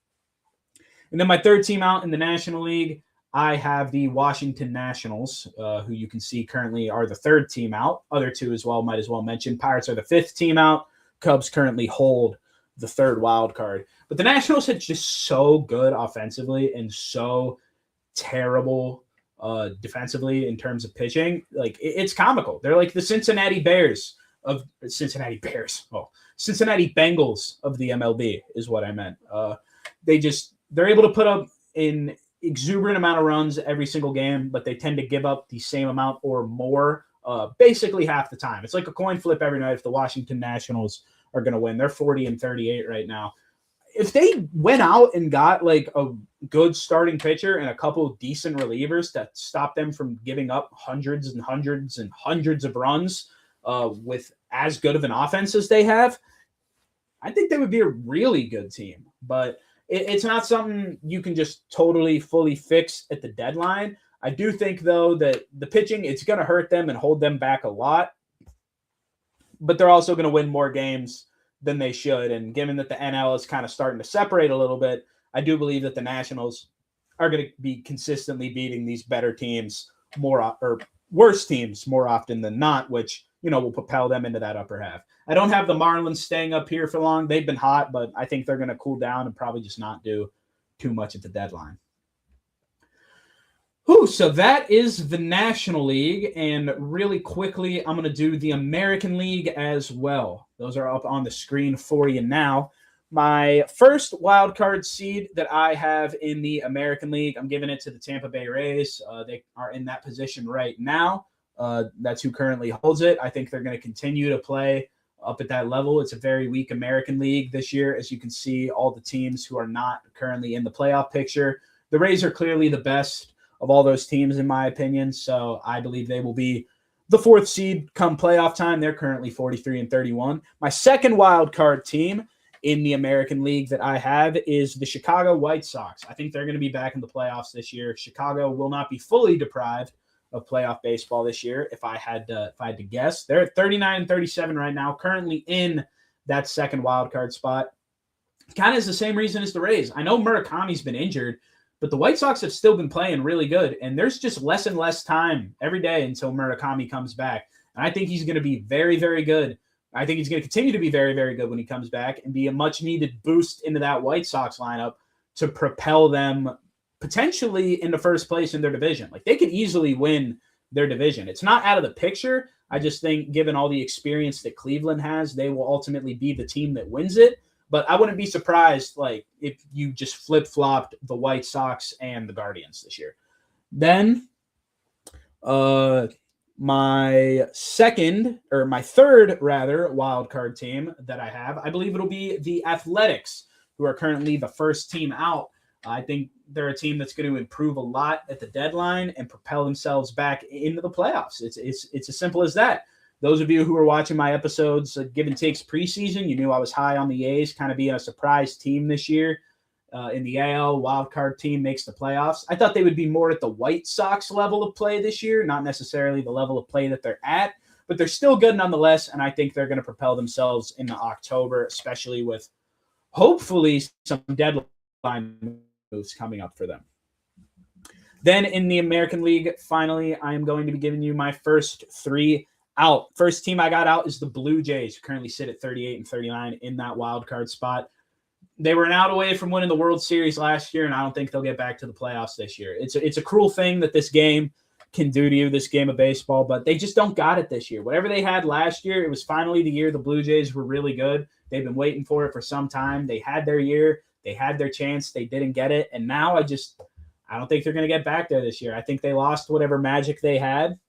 And then my third team out in the National League, I have the Washington Nationals, who you can see currently are the 3rd team out. Other 2 as well, might as well mention. Pirates are the 5th team out. Cubs currently hold the 3rd wild card. But the Nationals are just so good offensively and so terrible defensively in terms of pitching. Like it's comical. They're like the Cincinnati Bengals of the MLB is what I meant. They're able to put up an exuberant amount of runs every single game, but they tend to give up the same amount or more basically half the time. It's like a coin flip every night if the Washington Nationals are going to win. They're 40-38 right now. If they went out and got like a good starting pitcher and a couple of decent relievers that stop them from giving up hundreds and hundreds and hundreds of runs with as good of an offense as they have, I think they would be a really good team. But it's not something you can just totally, fully fix at the deadline. I do think, though, that the pitching, it's going to hurt them and hold them back a lot. But they're also going to win more games than they should. And given that the NL is kind of starting to separate a little bit, I do believe that the Nationals are going to be consistently beating these better teams or worse teams more often than not, which, will propel them into that upper half. I don't have the Marlins staying up here for long. They've been hot, but I think they're going to cool down and probably just not do too much at the deadline. So that is the National League, and really quickly, I'm going to do the American League as well. Those are up on the screen for you now. My first wild card seed that I have in the American League, I'm giving it to the Tampa Bay Rays. They are in that position right now. That's who currently holds it. I think they're going to continue to play up at that level. It's a very weak American League this year. As you can see, all the teams who are not currently in the playoff picture. The Rays are clearly the best of all those teams, in my opinion. So I believe they will be the 4th seed come playoff time. They're currently 43-31. My second wild card team in the American League that I have is the Chicago White Sox. I think they're going to be back in the playoffs this year. Chicago will not be fully deprived of playoff baseball this year, if I had to guess. They're at 39-37 right now, currently in that second wild card spot. Kind of is the same reason as the Rays. I know Murakami's been injured, but the White Sox have still been playing really good, and there's just less and less time every day until Murakami comes back. And I think he's going to be very, very good. I think he's going to continue to be very, very good when he comes back and be a much-needed boost into that White Sox lineup to propel them potentially in the first place in their division. Like, they could easily win their division. It's not out of the picture. I just think, given all the experience that Cleveland has, they will ultimately be the team that wins it. But I wouldn't be surprised, like, if you just flip-flopped the White Sox and the Guardians this year. Then, my third wild card team that I have, I believe it'll be the Athletics, who are currently the first team out. I think they're a team that's going to improve a lot at the deadline and propel themselves back into the playoffs. It's as simple as that. Those of you who are watching my episodes of Givin Takes preseason, you knew I was high on the A's, kind of being a surprise team this year. In the AL, wildcard team makes the playoffs. I thought they would be more at the White Sox level of play this year, not necessarily the level of play that they're at, but they're still good nonetheless, and I think they're going to propel themselves into October, especially with hopefully some deadline moves coming up for them. Then in the American League, finally, I am going to be giving you my first three out. First team I got out is the Blue Jays, who currently sit at 38 and 39 in that wild card spot. They were an out away from winning the World Series last year, and I don't think they'll get back to the playoffs this year. It's a cruel thing that this game can do to you, this game of baseball, but they just don't got it this year. Whatever they had last year, it was finally the year the Blue Jays were really good. They've been waiting for it for some time. They had their year. They had their chance. They didn't get it, and now I don't think they're going to get back there this year. I think they lost whatever magic they had.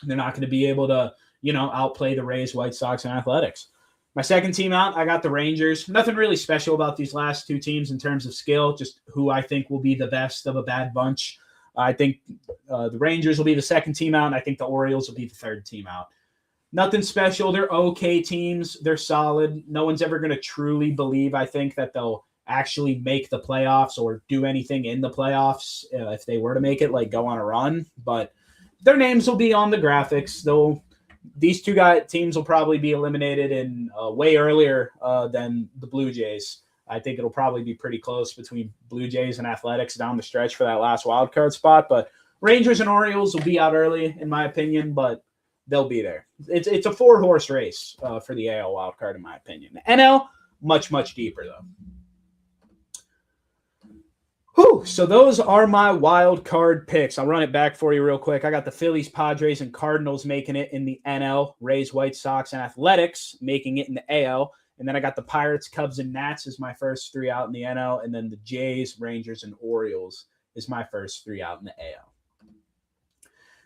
They're not going to be able to, outplay the Rays, White Sox, and Athletics. My second team out, I got the Rangers. Nothing really special about these last two teams in terms of skill, just who I think will be the best of a bad bunch. I think the Rangers will be the second team out, and I think the Orioles will be the third team out. Nothing special. They're okay teams. They're solid. No one's ever going to truly believe, I think, that they'll actually make the playoffs or do anything in the playoffs if they were to make it, like go on a run. But their names will be on the graphics. These two teams will probably be eliminated in way earlier than the Blue Jays. I think it'll probably be pretty close between Blue Jays and Athletics down the stretch for that last wild card spot. But Rangers and Orioles will be out early, in my opinion, but they'll be there. It's a 4-horse race for the AL wild card, in my opinion. The NL, much, much deeper, though. So those are my wild card picks. I'll run it back for you real quick. I got the Phillies, Padres, and Cardinals making it in the NL. Rays, White Sox, and Athletics making it in the AL. And then I got the Pirates, Cubs, and Nats as my first three out in the NL. And then the Jays, Rangers, and Orioles is my first three out in the AL.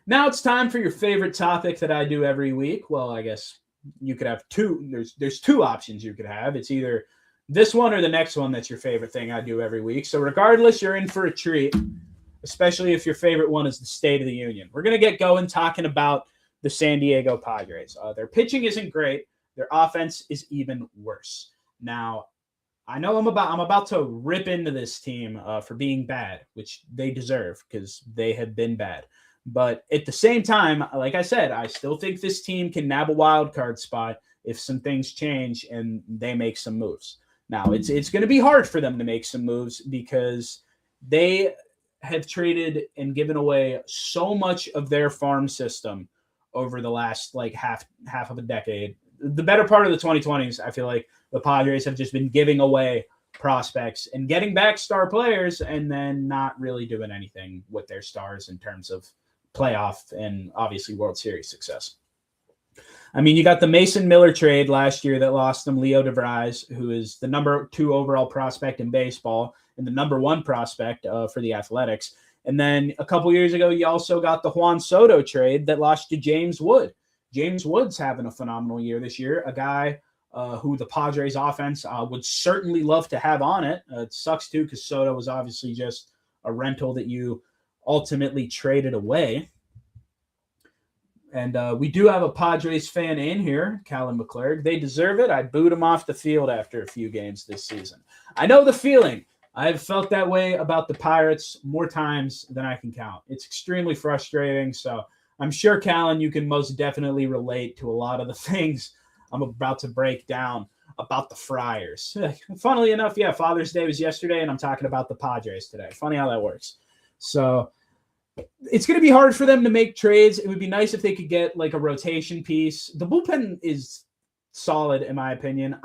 Now it's time for your favorite topic that I do every week. Well, I guess you could have two. There's two options you could have. It's either this one or the next one that's your favorite thing I do every week. So regardless, you're in for a treat, especially if your favorite one is the State of the Union. We're going to get going talking about the San Diego Padres. Their pitching isn't great. Their offense is even worse. Now, I know I'm about to rip into this team for being bad, which they deserve because they have been bad. But at the same time, like I said, I still think this team can nab a wild card spot if some things change and they make some moves. Now, it's going to be hard for them to make some moves because they have traded and given away so much of their farm system over the last half of a decade. The better part of the 2020s, I feel like the Padres have just been giving away prospects and getting back star players and then not really doing anything with their stars in terms of playoff and obviously World Series success. I mean, you got the Mason Miller trade last year that lost them Leo DeVries, who is the number 2 overall prospect in baseball and the number 1 prospect for the Athletics. And then a couple years ago, you also got the Juan Soto trade that lost to James Wood. James Wood's having a phenomenal year this year, a guy who the Padres offense would certainly love to have on it. It sucks, too, because Soto was obviously just a rental that you ultimately traded away. And we do have a Padres fan in here, Callum McClurg. They deserve it. I booed him off the field after a few games this season. I know the feeling. I've felt that way about the Pirates more times than I can count. It's extremely frustrating. So I'm sure, Callum, you can most definitely relate to a lot of the things I'm about to break down about the Friars. Funnily enough, yeah, Father's Day was yesterday, and I'm talking about the Padres today. Funny how that works. So it's going to be hard for them to make trades. It would be nice if they could get a rotation piece. The bullpen is solid, in my opinion.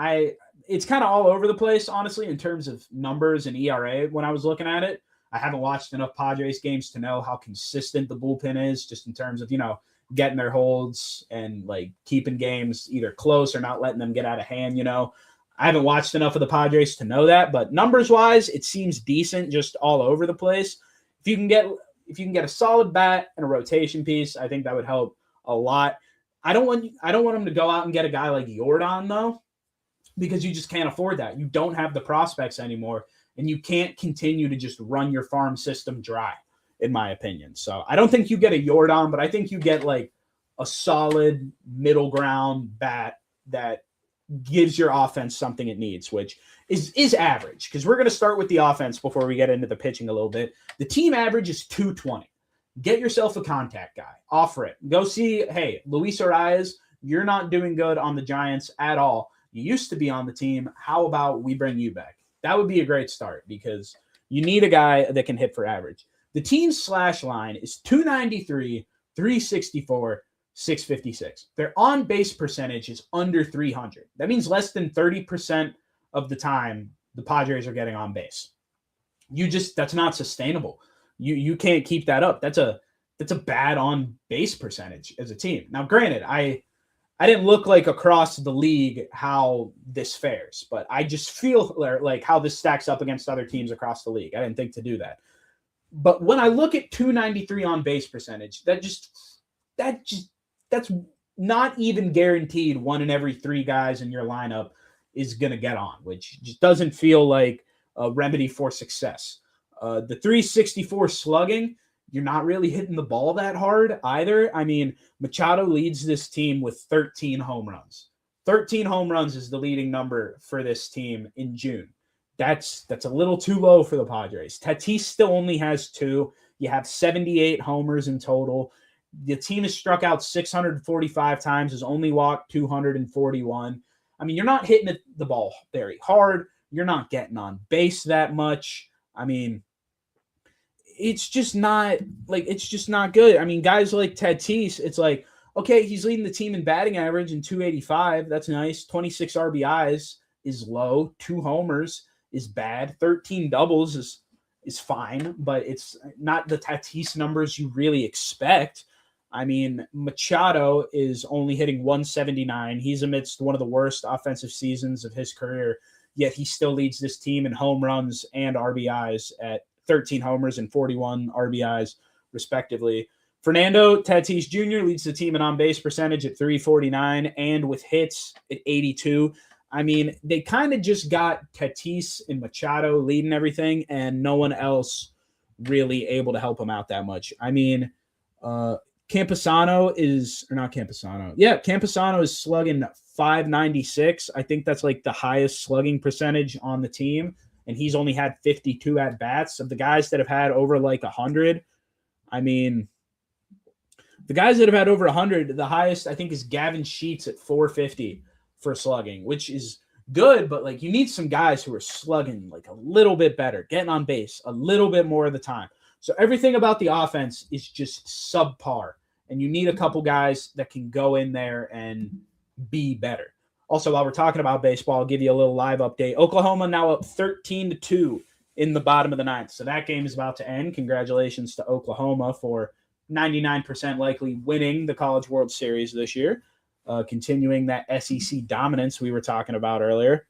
It's kind of all over the place, honestly, in terms of numbers and ERA when I was looking at it. I haven't watched enough Padres games to know how consistent the bullpen is, just in terms of, getting their holds and like keeping games either close or not letting them get out of hand. I haven't watched enough of the Padres to know that, but numbers wise, it seems decent just all over the place. If you can get a solid bat and a rotation piece, I think that would help a lot. I don't want them to go out and get a guy like Jordan though, because you just can't afford that. You don't have the prospects anymore, and you can't continue to just run your farm system dry, in my opinion. So I don't think you get a Jordan, but I think you get like a solid middle ground bat that gives your offense something it needs, which is average. Because we're going to start with the offense before we get into the pitching a little bit. The team average is 220. Get yourself a contact guy. Offer it. Go see, hey, Luis Arias, you're not doing good on the Giants at all. You used to be on the team. How about we bring you back? That would be a great start because you need a guy that can hit for average. The team's slash line is 293, 364, 656. Their on-base percentage is under 300. That means less than 30% of the time the Padres are getting on base. That's not sustainable. You can't keep that up. That's a bad on-base percentage as a team. Now, granted, I didn't look like across the league how this fares, but I just feel like how this stacks up against other teams across the league. I didn't think to do that. But when I look at 293 on base percentage, that's not even guaranteed one in every three guys in your lineup is going to get on, which just doesn't feel like a remedy for success. The 364 slugging, you're not really hitting the ball that hard either. I mean, Machado leads this team with 13 home runs. 13 home runs is the leading number for this team in June. That's a little too low for the Padres. Tatis still only has 2. You have 78 homers in total. The team has struck out 645 times, has only walked 241. I mean, you're not hitting the ball very hard. You're not getting on base that much. I mean, it's just not good. I mean, guys like Tatis, it's like, okay, he's leading the team in batting average in 285. That's nice. 26 RBIs is low. 2 homers is bad. 13 doubles is fine, but it's not the Tatis numbers you really expect. I mean, Machado is only hitting 179. He's amidst one of the worst offensive seasons of his career, yet he still leads this team in home runs and RBIs at 13 homers and 41 RBIs, respectively. Fernando Tatis Jr. leads the team in on-base percentage at 349 and with hits at 82. I mean, they kind of just got Tatis and Machado leading everything and no one else really able to help him out that much. I mean, Campusano is slugging 596. I think that's like the highest slugging percentage on the team, and he's only had 52 at-bats. Of the guys that have had over like 100, I mean, the guys that have had over 100, the highest I think is Gavin Sheets at 450 for slugging, which is good, but like you need some guys who are slugging like a little bit better, getting on base a little bit more of the time. So everything about the offense is just subpar, and you need a couple guys that can go in there and be better. Also, while we're talking about baseball, I'll give you a little live update. Oklahoma now up 13-2 in the bottom of the ninth. So that game is about to end. Congratulations to Oklahoma for 99% likely winning the College World Series this year, continuing that SEC dominance we were talking about earlier.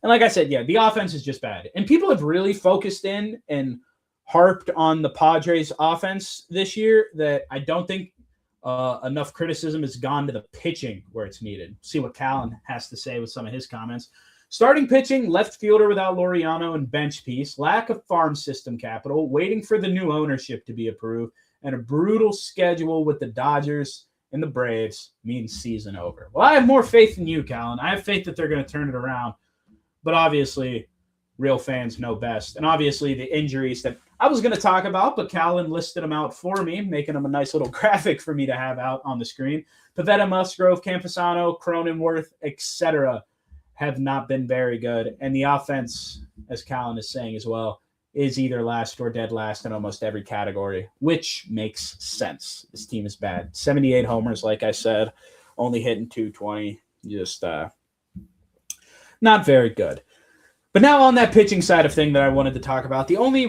And like I said, yeah, the offense is just bad. And people have really focused in and harped on the Padres offense this year that I don't think enough criticism has gone to the pitching where it's needed. See what Callan has to say with some of his comments. Starting pitching, left fielder without Laureano and bench piece, lack of farm system capital, waiting for the new ownership to be approved, and a brutal schedule with the Dodgers and the Braves means season over. Well, I have more faith in you, Callan. I have faith that they're going to turn it around. But obviously, real fans know best. And obviously, the injuries that I was going to talk about, but Callan listed them out for me, making them a nice little graphic for me to have out on the screen. Pivetta, Musgrove, Campusano, Cronenworth, etc. have not been very good. And the offense, as Callan is saying as well, is either last or dead last in almost every category, which makes sense. This team is bad. 78 homers, like I said, only hitting 220. Just not very good. But now on that pitching side of thing that I wanted to talk about, the only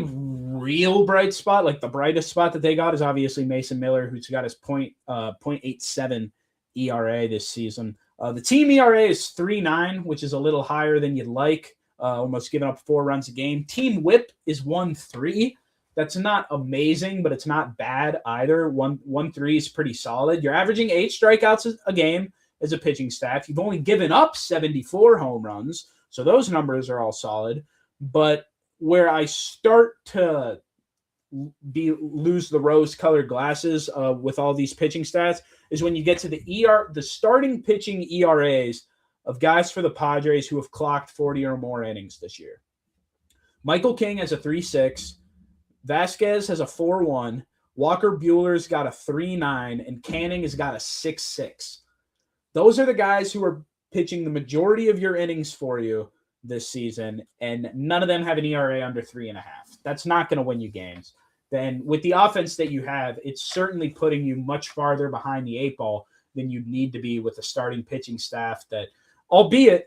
real bright spot, like the brightest spot that they got, is obviously Mason Miller, who's got his .87 ERA this season. The team ERA is 3.9, which is a little higher than you'd like, almost giving up 4 runs a game. Team whip is 1.3. That's not amazing, but it's not bad either. 1.3 is pretty solid. You're averaging 8 strikeouts a game as a pitching staff. You've only given up 74 home runs, so those numbers are all solid. But where I start to lose the rose-colored glasses with all these pitching stats is when you get to the starting pitching ERAs of guys for the Padres who have clocked 40 or more innings this year. Michael King has a 3.6. Vasquez has a 4.1. Walker Buehler's got a 3.9, and Canning has got a 6.6. Those are the guys who are pitching the majority of your innings for you this season, and none of them have an ERA under 3.5. That's not going to win you games. Then with the offense that you have, it's certainly putting you much farther behind the 8 ball than you'd need to be with a starting pitching staff that, albeit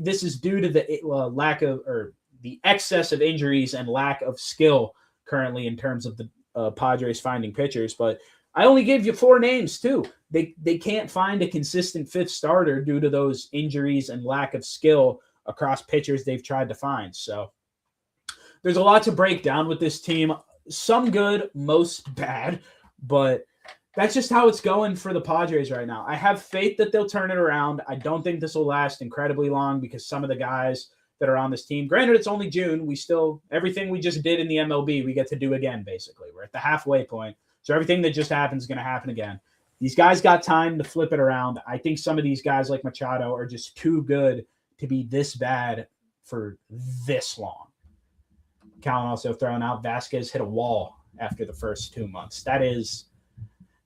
this is due to the lack of, or the excess of injuries and lack of skill currently in terms of the Padres finding pitchers. But I only gave you 4 names too. They can't find a consistent 5th starter due to those injuries and lack of skill across pitchers they've tried to find. So there's a lot to break down with this team. Some good, most bad, but that's just how it's going for the Padres right now. I have faith that they'll turn it around. I don't think this will last incredibly long because some of the guys that are on this team, granted it's only June, everything we just did in the MLB, we get to do again, basically. We're at the halfway point. So everything that just happened is going to happen again. These guys got time to flip it around. I think some of these guys like Machado are just too good to be this bad for this long. Callan also throwing out Vasquez hit a wall after the first 2 months. That is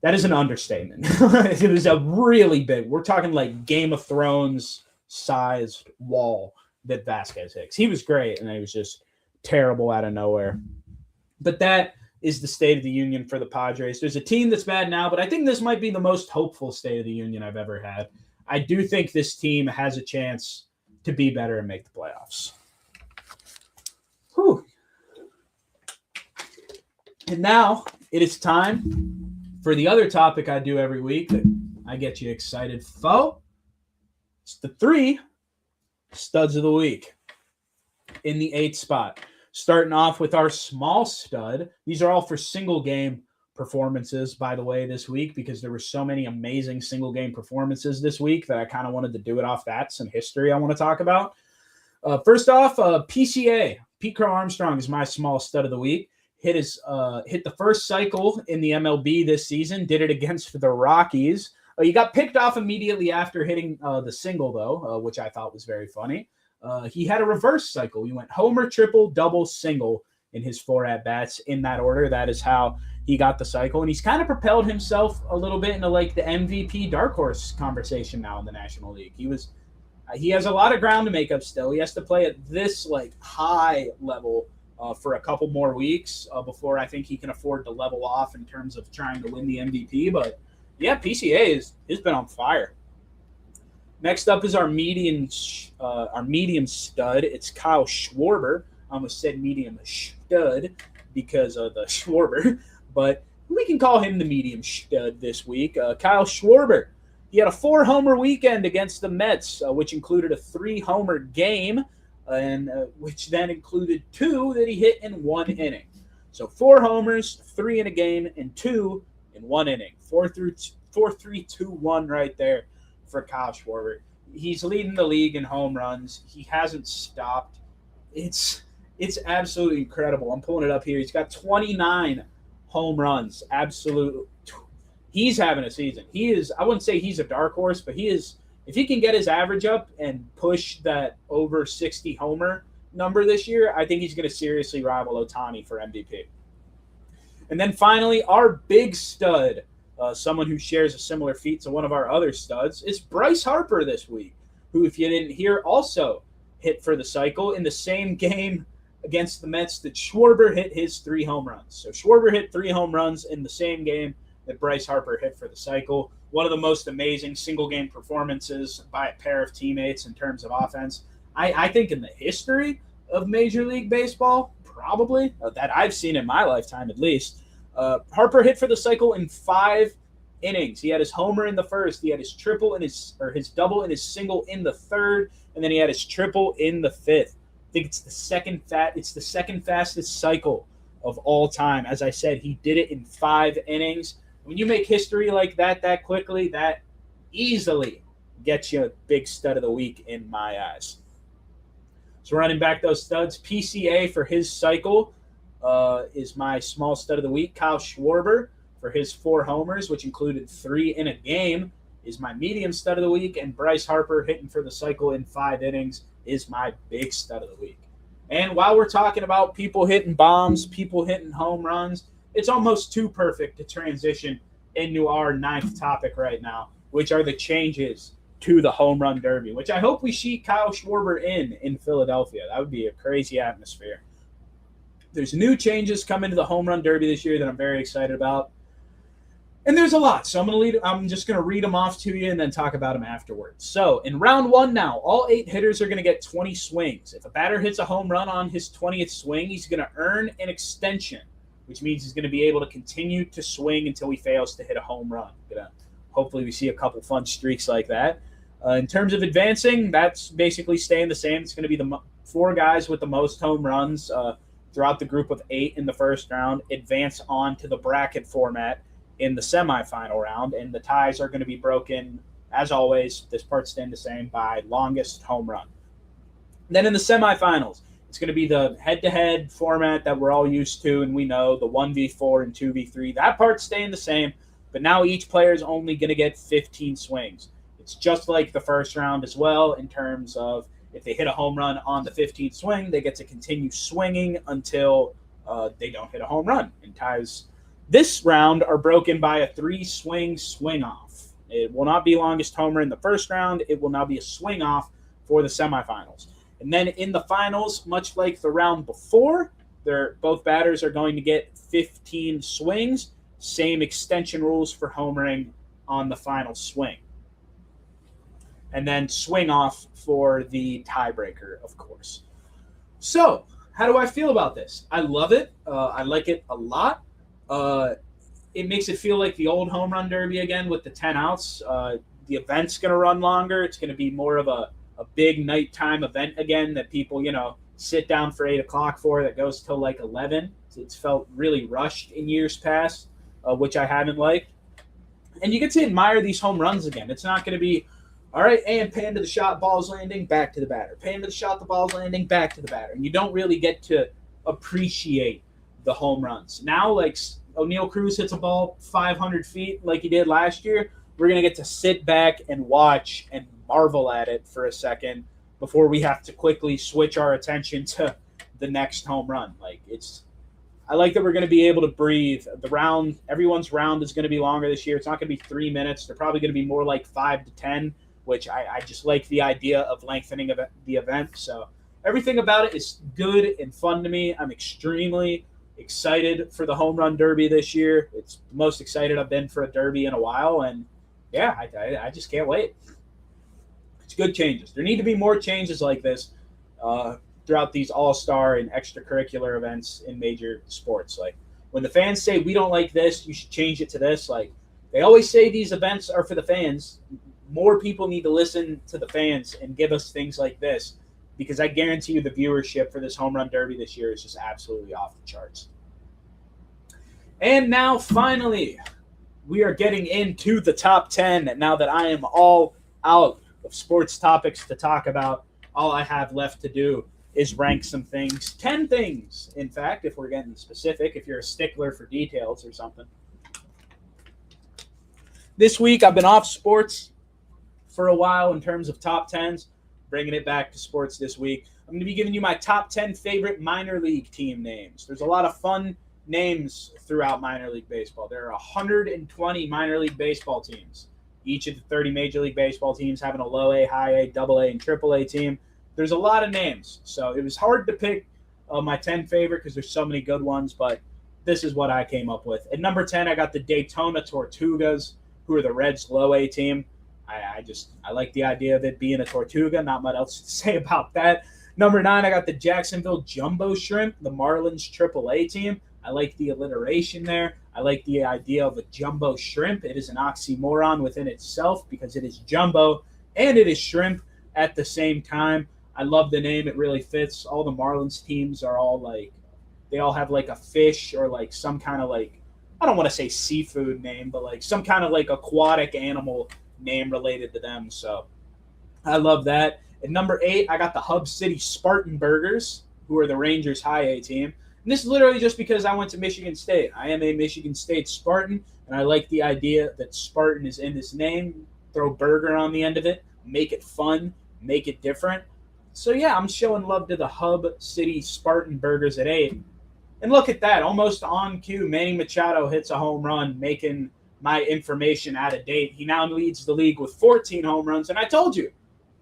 an understatement. It was a really big, we're talking like Game of Thrones sized wall that Vasquez hits. He was great, and he was just terrible out of nowhere. But that is the state of the union for the Padres. There's a team that's bad now, but I think this might be the most hopeful state of the union I've ever had. I do think this team has a chance to be better and make the playoffs. Whew. And now it is time for the other topic I do every week that I get you excited for. It's the 3 studs of the week in the 8th spot. Starting off with our small stud. These are all for single game performances, by the way, this week, because there were so many amazing single game performances this week that I kind of wanted to do it off that. Some history I want to talk about. First off, PCA. Pete Crow Armstrong is my small stud of the week. Hit the first cycle in the MLB this season. Did it against the Rockies. He got picked off immediately after hitting the single, though, which I thought was very funny. He had a reverse cycle. He went homer, triple, double, single in his 4 at-bats in that order. That is how he got the cycle. And he's kind of propelled himself a little bit into like the MVP dark horse conversation now in the National League. He has a lot of ground to make up still. He has to play at this like high level for a couple more weeks before I think he can afford to level off in terms of trying to win the MVP. But yeah, PCA has been on fire. Next up is our medium stud. It's Kyle Schwarber. I almost said medium stud because of the Schwarber, but we can call him the medium stud this week. Kyle Schwarber. He had a 4-homer weekend against the Mets, which included a 3-homer game, and which then included 2 that he hit in 1 inning. So 4 homers, 3 in a game, and 2 in 1 inning. 4-3-2-1 right there for Kyle Schwarber. He's leading the league in home runs. He hasn't stopped. It's absolutely incredible. I'm pulling it up here. He's got 29 home runs. Absolutely. He's having a season. I wouldn't say he's a dark horse, but he is. If he can get his average up and push that over 60 homer number this year, I think he's going to seriously rival Ohtani for MVP. And then finally, our big stud, someone who shares a similar feat to one of our other studs, is Bryce Harper this week, who, if you didn't hear, also hit for the cycle in the same game against the Mets that Schwarber hit his 3 home runs. So Schwarber hit 3 home runs in the same game that Bryce Harper hit for the cycle. One of the most amazing single-game performances by a pair of teammates in terms of offense, I think, in the history of Major League Baseball, probably, that I've seen in my lifetime at least. Harper hit for the cycle in 5 innings. He had his homer in the first, he had his triple in his double and his single in the third, and then he had his triple in the fifth. I think it's the second fastest cycle of all time. As I said, he did it in 5 innings. When you make history like that quickly, that easily gets you a big stud of the week in my eyes. So running back those studs, PCA for his cycle is my small stud of the week. Kyle Schwarber for his 4 homers, which included 3 in a game, is my medium stud of the week. And Bryce Harper hitting for the cycle in 5 innings is my big stud of the week. And while we're talking about people hitting bombs, people hitting home runs, it's almost too perfect to transition into our 9th topic right now, which are the changes to the home run derby, which I hope we see Kyle Schwarber in Philadelphia. That would be a crazy atmosphere. There's new changes coming to the home run derby this year that I'm very excited about. And there's a lot, so I'm just going to read them off to you and then talk about them afterwards. So in round 1 now, all 8 hitters are going to get 20 swings. If a batter hits a home run on his 20th swing, he's going to earn an extension, which means he's going to be able to continue to swing until he fails to hit a home run. Hopefully we see a couple fun streaks like that. In terms of advancing, that's basically staying the same. It's going to be the 4 guys with the most home runs throughout the group of 8 in the first round advance on to the bracket format in the semifinal round, and the ties are going to be broken, as always, this part's staying the same, by longest home run. Then in the semifinals, it's going to be the head-to-head format that we're all used to, and we know, the 1v4 and 2v3. That part's staying the same, but now each player is only going to get 15 swings. It's just like the first round as well, in terms of if they hit a home run on the 15th swing, they get to continue swinging until they don't hit a home run. And ties this round are broken by a 3-swing swing-off. It will not be longest homer in the first round. It will now be a swing-off for the semifinals. And then in the finals, much like the round before, both batters are going to get 15 swings. Same extension rules for homering on the final swing. And then swing off for the tiebreaker, of course. So, how do I feel about this? I love it. I like it a lot. It makes it feel like the old home run derby again with the 10 outs. The event's going to run longer. It's going to be more of a big nighttime event again that people, sit down for 8 o'clock for, that goes till like 11. It's felt really rushed in years past, which I haven't liked. And you get to admire these home runs again. It's not going to be, all right, and pan to the shot, ball's landing, back to the batter. Pan to the shot, the ball's landing, back to the batter. And you don't really get to appreciate the home runs. Now, like O'Neal Cruz hits a ball 500 feet like he did last year, we're going to get to sit back and watch and marvel at it for a second before we have to quickly switch our attention to the next home run. I like that we're going to be able to breathe. Everyone's round is going to be longer this year. It's not going to be 3 minutes. They're probably going to be more like 5 to 10, which I just like the idea of lengthening the event. So everything about it is good and fun to me. I'm extremely excited for the home run derby this year. It's the most excited I've been for a derby in a while, and yeah, I just can't wait. It's good changes. There need to be more changes like this throughout these all-star and extracurricular events in major sports. Like when the fans say we don't like this, you should change it to this. Like they always say these events are for the fans. More people need to listen to the fans and give us things like this, because I guarantee you the viewership for this home run derby this year is just absolutely off the charts. And now, finally, we are getting into the top 10. Now that I am all out of sports topics to talk about, all I have left to do is rank some things. 10 things, in fact, if we're getting specific, if you're a stickler for details or something. This week, I've been off sports for a while in terms of top 10s. Bringing it back to sports this week. I'm going to be giving you my top 10 favorite minor league team names. There's a lot of fun names throughout minor league baseball. There are 120 minor league baseball teams. Each of the 30 major league baseball teams having a low A, high A, double A, and triple A team. There's a lot of names. So it was hard to pick my 10 favorite because there's so many good ones, but this is what I came up with. At number 10, I got the Daytona Tortugas, who are the Reds' low A team. I like the idea of it being a Tortuga. Not much else to say about that. Number 9, I got the Jacksonville Jumbo Shrimp, the Marlins AAA team. I like the alliteration there. I like the idea of a jumbo shrimp. It is an oxymoron within itself because it is jumbo and it is shrimp at the same time. I love the name. It really fits. All the Marlins teams are all like, they all have like a fish or like some kind of like, I don't want to say seafood name, but like some kind of like aquatic animal name related to them. So I love that. At number 8, I got the Hub City Spartan Burgers, who are the Rangers High A team. And this is literally just because I went to Michigan State. I am a Michigan State Spartan, and I like the idea that Spartan is in this name. Throw burger on the end of it, make it fun, make it different. So, yeah, I'm showing love to the Hub City Spartan Burgers at 8. And look at that, almost on cue, Manny Machado hits a home run, making my information out of date. He now leads the league with 14 home runs, and I told you,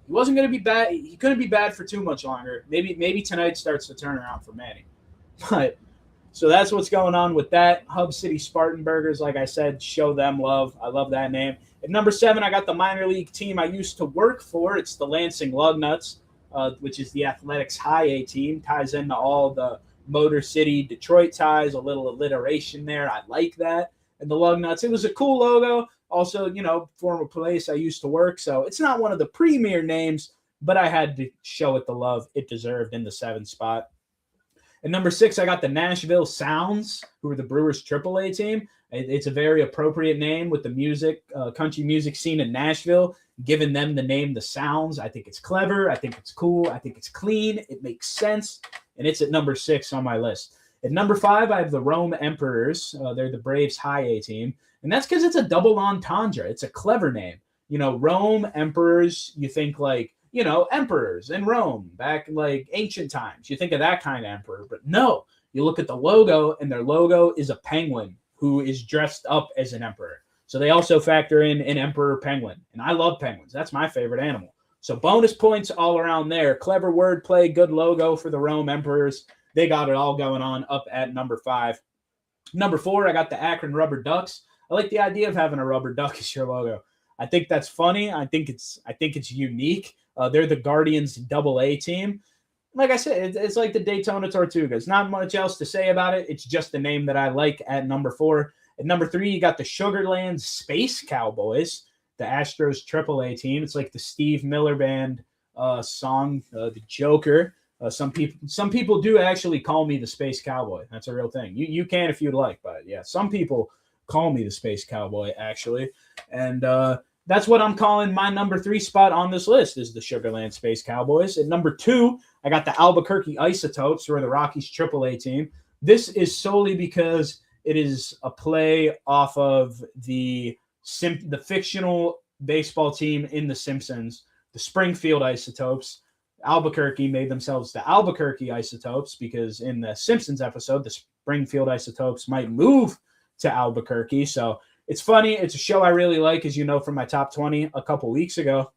he wasn't going to be bad. He couldn't be bad for too much longer. Maybe tonight starts to turn around for Manny. But so that's what's going on with that. Hub City Spartan Burgers, like I said, show them love. I love that name. At number 7, I got the minor league team I used to work for. It's the Lansing Lugnuts, which is the Athletics High A team. Ties into all the Motor City Detroit ties, a little alliteration there. I like that. And the Lugnuts, it was a cool logo. Also, former place I used to work. So it's not one of the premier names, but I had to show it the love it deserved in the 7th spot. At number 6, I got the Nashville Sounds, who are the Brewers AAA team. It's a very appropriate name with the country music scene in Nashville, giving them the name The Sounds. I think it's clever. I think it's cool. I think it's clean. It makes sense. And it's at number 6 on my list. At number 5, I have the Rome Emperors. They're the Braves High A team. And that's because it's a double entendre. It's a clever name. Rome Emperors, you think like, emperors in Rome back in like ancient times. You think of that kind of emperor. But no, you look at the logo, and their logo is a penguin who is dressed up as an emperor. So they also factor in an emperor penguin. And I love penguins. That's my favorite animal. So bonus points all around there. Clever wordplay, good logo for the Rome Emperors. They got it all going on up at number 5. Number 4, I got the Akron Rubber Ducks. I like the idea of having a rubber duck as your logo. I think that's funny. I think it's unique. They're the Guardians AA team. Like I said, it's like the Daytona Tortugas. Not much else to say about it. It's just the name that I like at number 4. At number 3, you got the Sugarland Space Cowboys, the Astros AAA team. It's like the Steve Miller Band song, the Joker. Some people do actually call me the Space Cowboy. That's a real thing. You can if you'd like, but yeah, some people call me the Space Cowboy actually, and that's what I'm calling my number 3 spot on this list is the Sugarland Space Cowboys. At number 2, I got the Albuquerque Isotopes, who are the Rockies AAA team. This is solely because it is a play off of the fictional baseball team in The Simpsons, the Springfield Isotopes. Albuquerque made themselves the Albuquerque Isotopes because in the Simpsons episode, the Springfield Isotopes might move to Albuquerque. So it's funny. It's a show I really like, as you know, from my top 20 a couple weeks ago.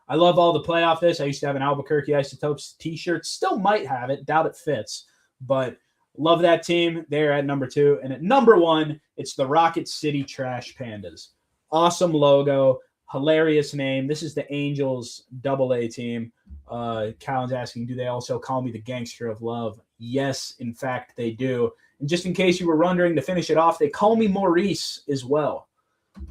I love all the play off this. I used to have an Albuquerque Isotopes t-shirt. Still might have it. Doubt it fits. But love that team. They're at number 2. And at number 1, it's the Rocket City Trash Pandas. Awesome logo. Hilarious name. This is the Angels AA team. Colin's asking, do they also call me the Gangster of Love? Yes, in fact, they do. And just in case you were wondering, to finish it off, they call me Maurice as well.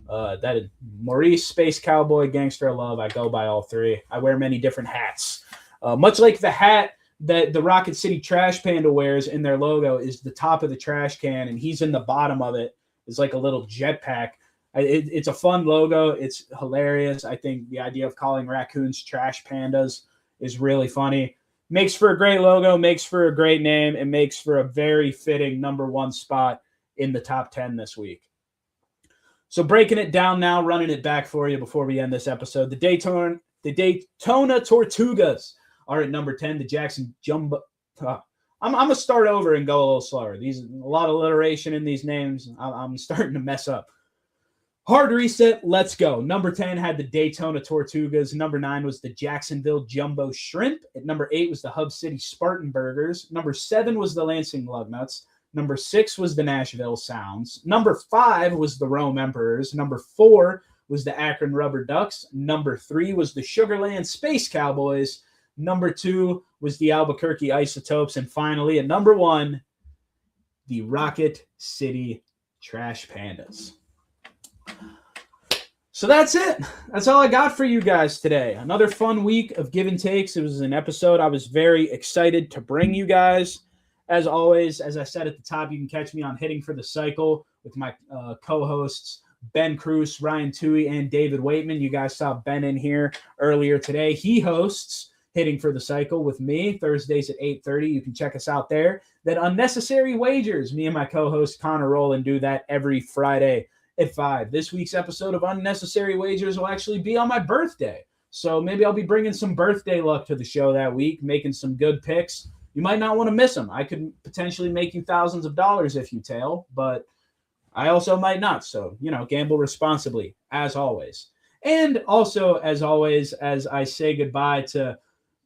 That is Maurice, Space Cowboy, Gangster of Love. I go by all 3. I wear many different hats. Much like the hat that the Rocket City Trash Panda wears in their logo is the top of the trash can, and he's in the bottom of it. It's like a little jetpack. It's a fun logo. It's hilarious. I think the idea of calling raccoons trash pandas is really funny. Makes for a great logo, makes for a great name, and makes for a very fitting number 1 spot in the top 10 this week. So breaking it down now, running it back for you before we end this episode. The Daytona Tortugas are at number 10. The Jackson Jumbo. I'm going to start over and go a little slower. A lot of alliteration in these names. I'm starting to mess up. Hard reset, let's go. Number 10 had the Daytona Tortugas. Number 9 was the Jacksonville Jumbo Shrimp. At number 8 was the Hub City Spartan Burgers. Number 7 was the Lansing Lugnuts. Number 6 was the Nashville Sounds. Number 5 was the Rome Emperors. Number 4 was the Akron Rubber Ducks. Number 3 was the Sugarland Space Cowboys. Number 2 was the Albuquerque Isotopes. And finally, at number 1, the Rocket City Trash Pandas. So that's it. That's all I got for you guys today. Another fun week of Givin Takes. It was an episode I was very excited to bring you guys. As always, as I said at the top, you can catch me on Hitting for the Cycle with my co-hosts, Ben Cruz, Ryan Toohey, and David Waitman. You guys saw Ben in here earlier today. He hosts Hitting for the Cycle with me Thursdays at 8:30. You can check us out there. Then Unnecessary Wagers. Me and my co-host Connor Rowland do that every Friday at 5. This week's episode of Unnecessary Wagers will actually be on my birthday. So maybe I'll be bringing some birthday luck to the show that week, making some good picks. You might not want to miss them. I could potentially make you thousands of dollars if you tail, but I also might not. So, gamble responsibly, as always. And also, as always, as I say goodbye to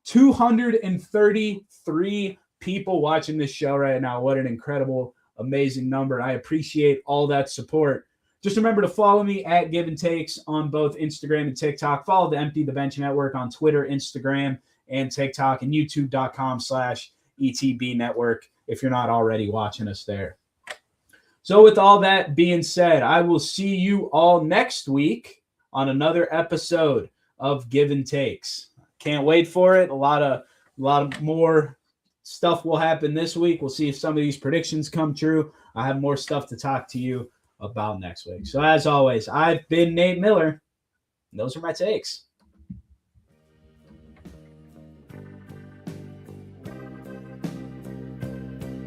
233 people watching this show right now. What an incredible, amazing number. I appreciate all that support. Just remember to follow me at Givin Takes on both Instagram and TikTok. Follow the Empty the Bench Network on Twitter, Instagram, and TikTok, and youtube.com/ETB Network if you're not already watching us there. So with all that being said, I will see you all next week on another episode of Givin Takes. Can't wait for it. A lot of more stuff will happen this week. We'll see if some of these predictions come true. I have more stuff to talk to you about next week. So as always, I've been Nate Miller. And those are my takes.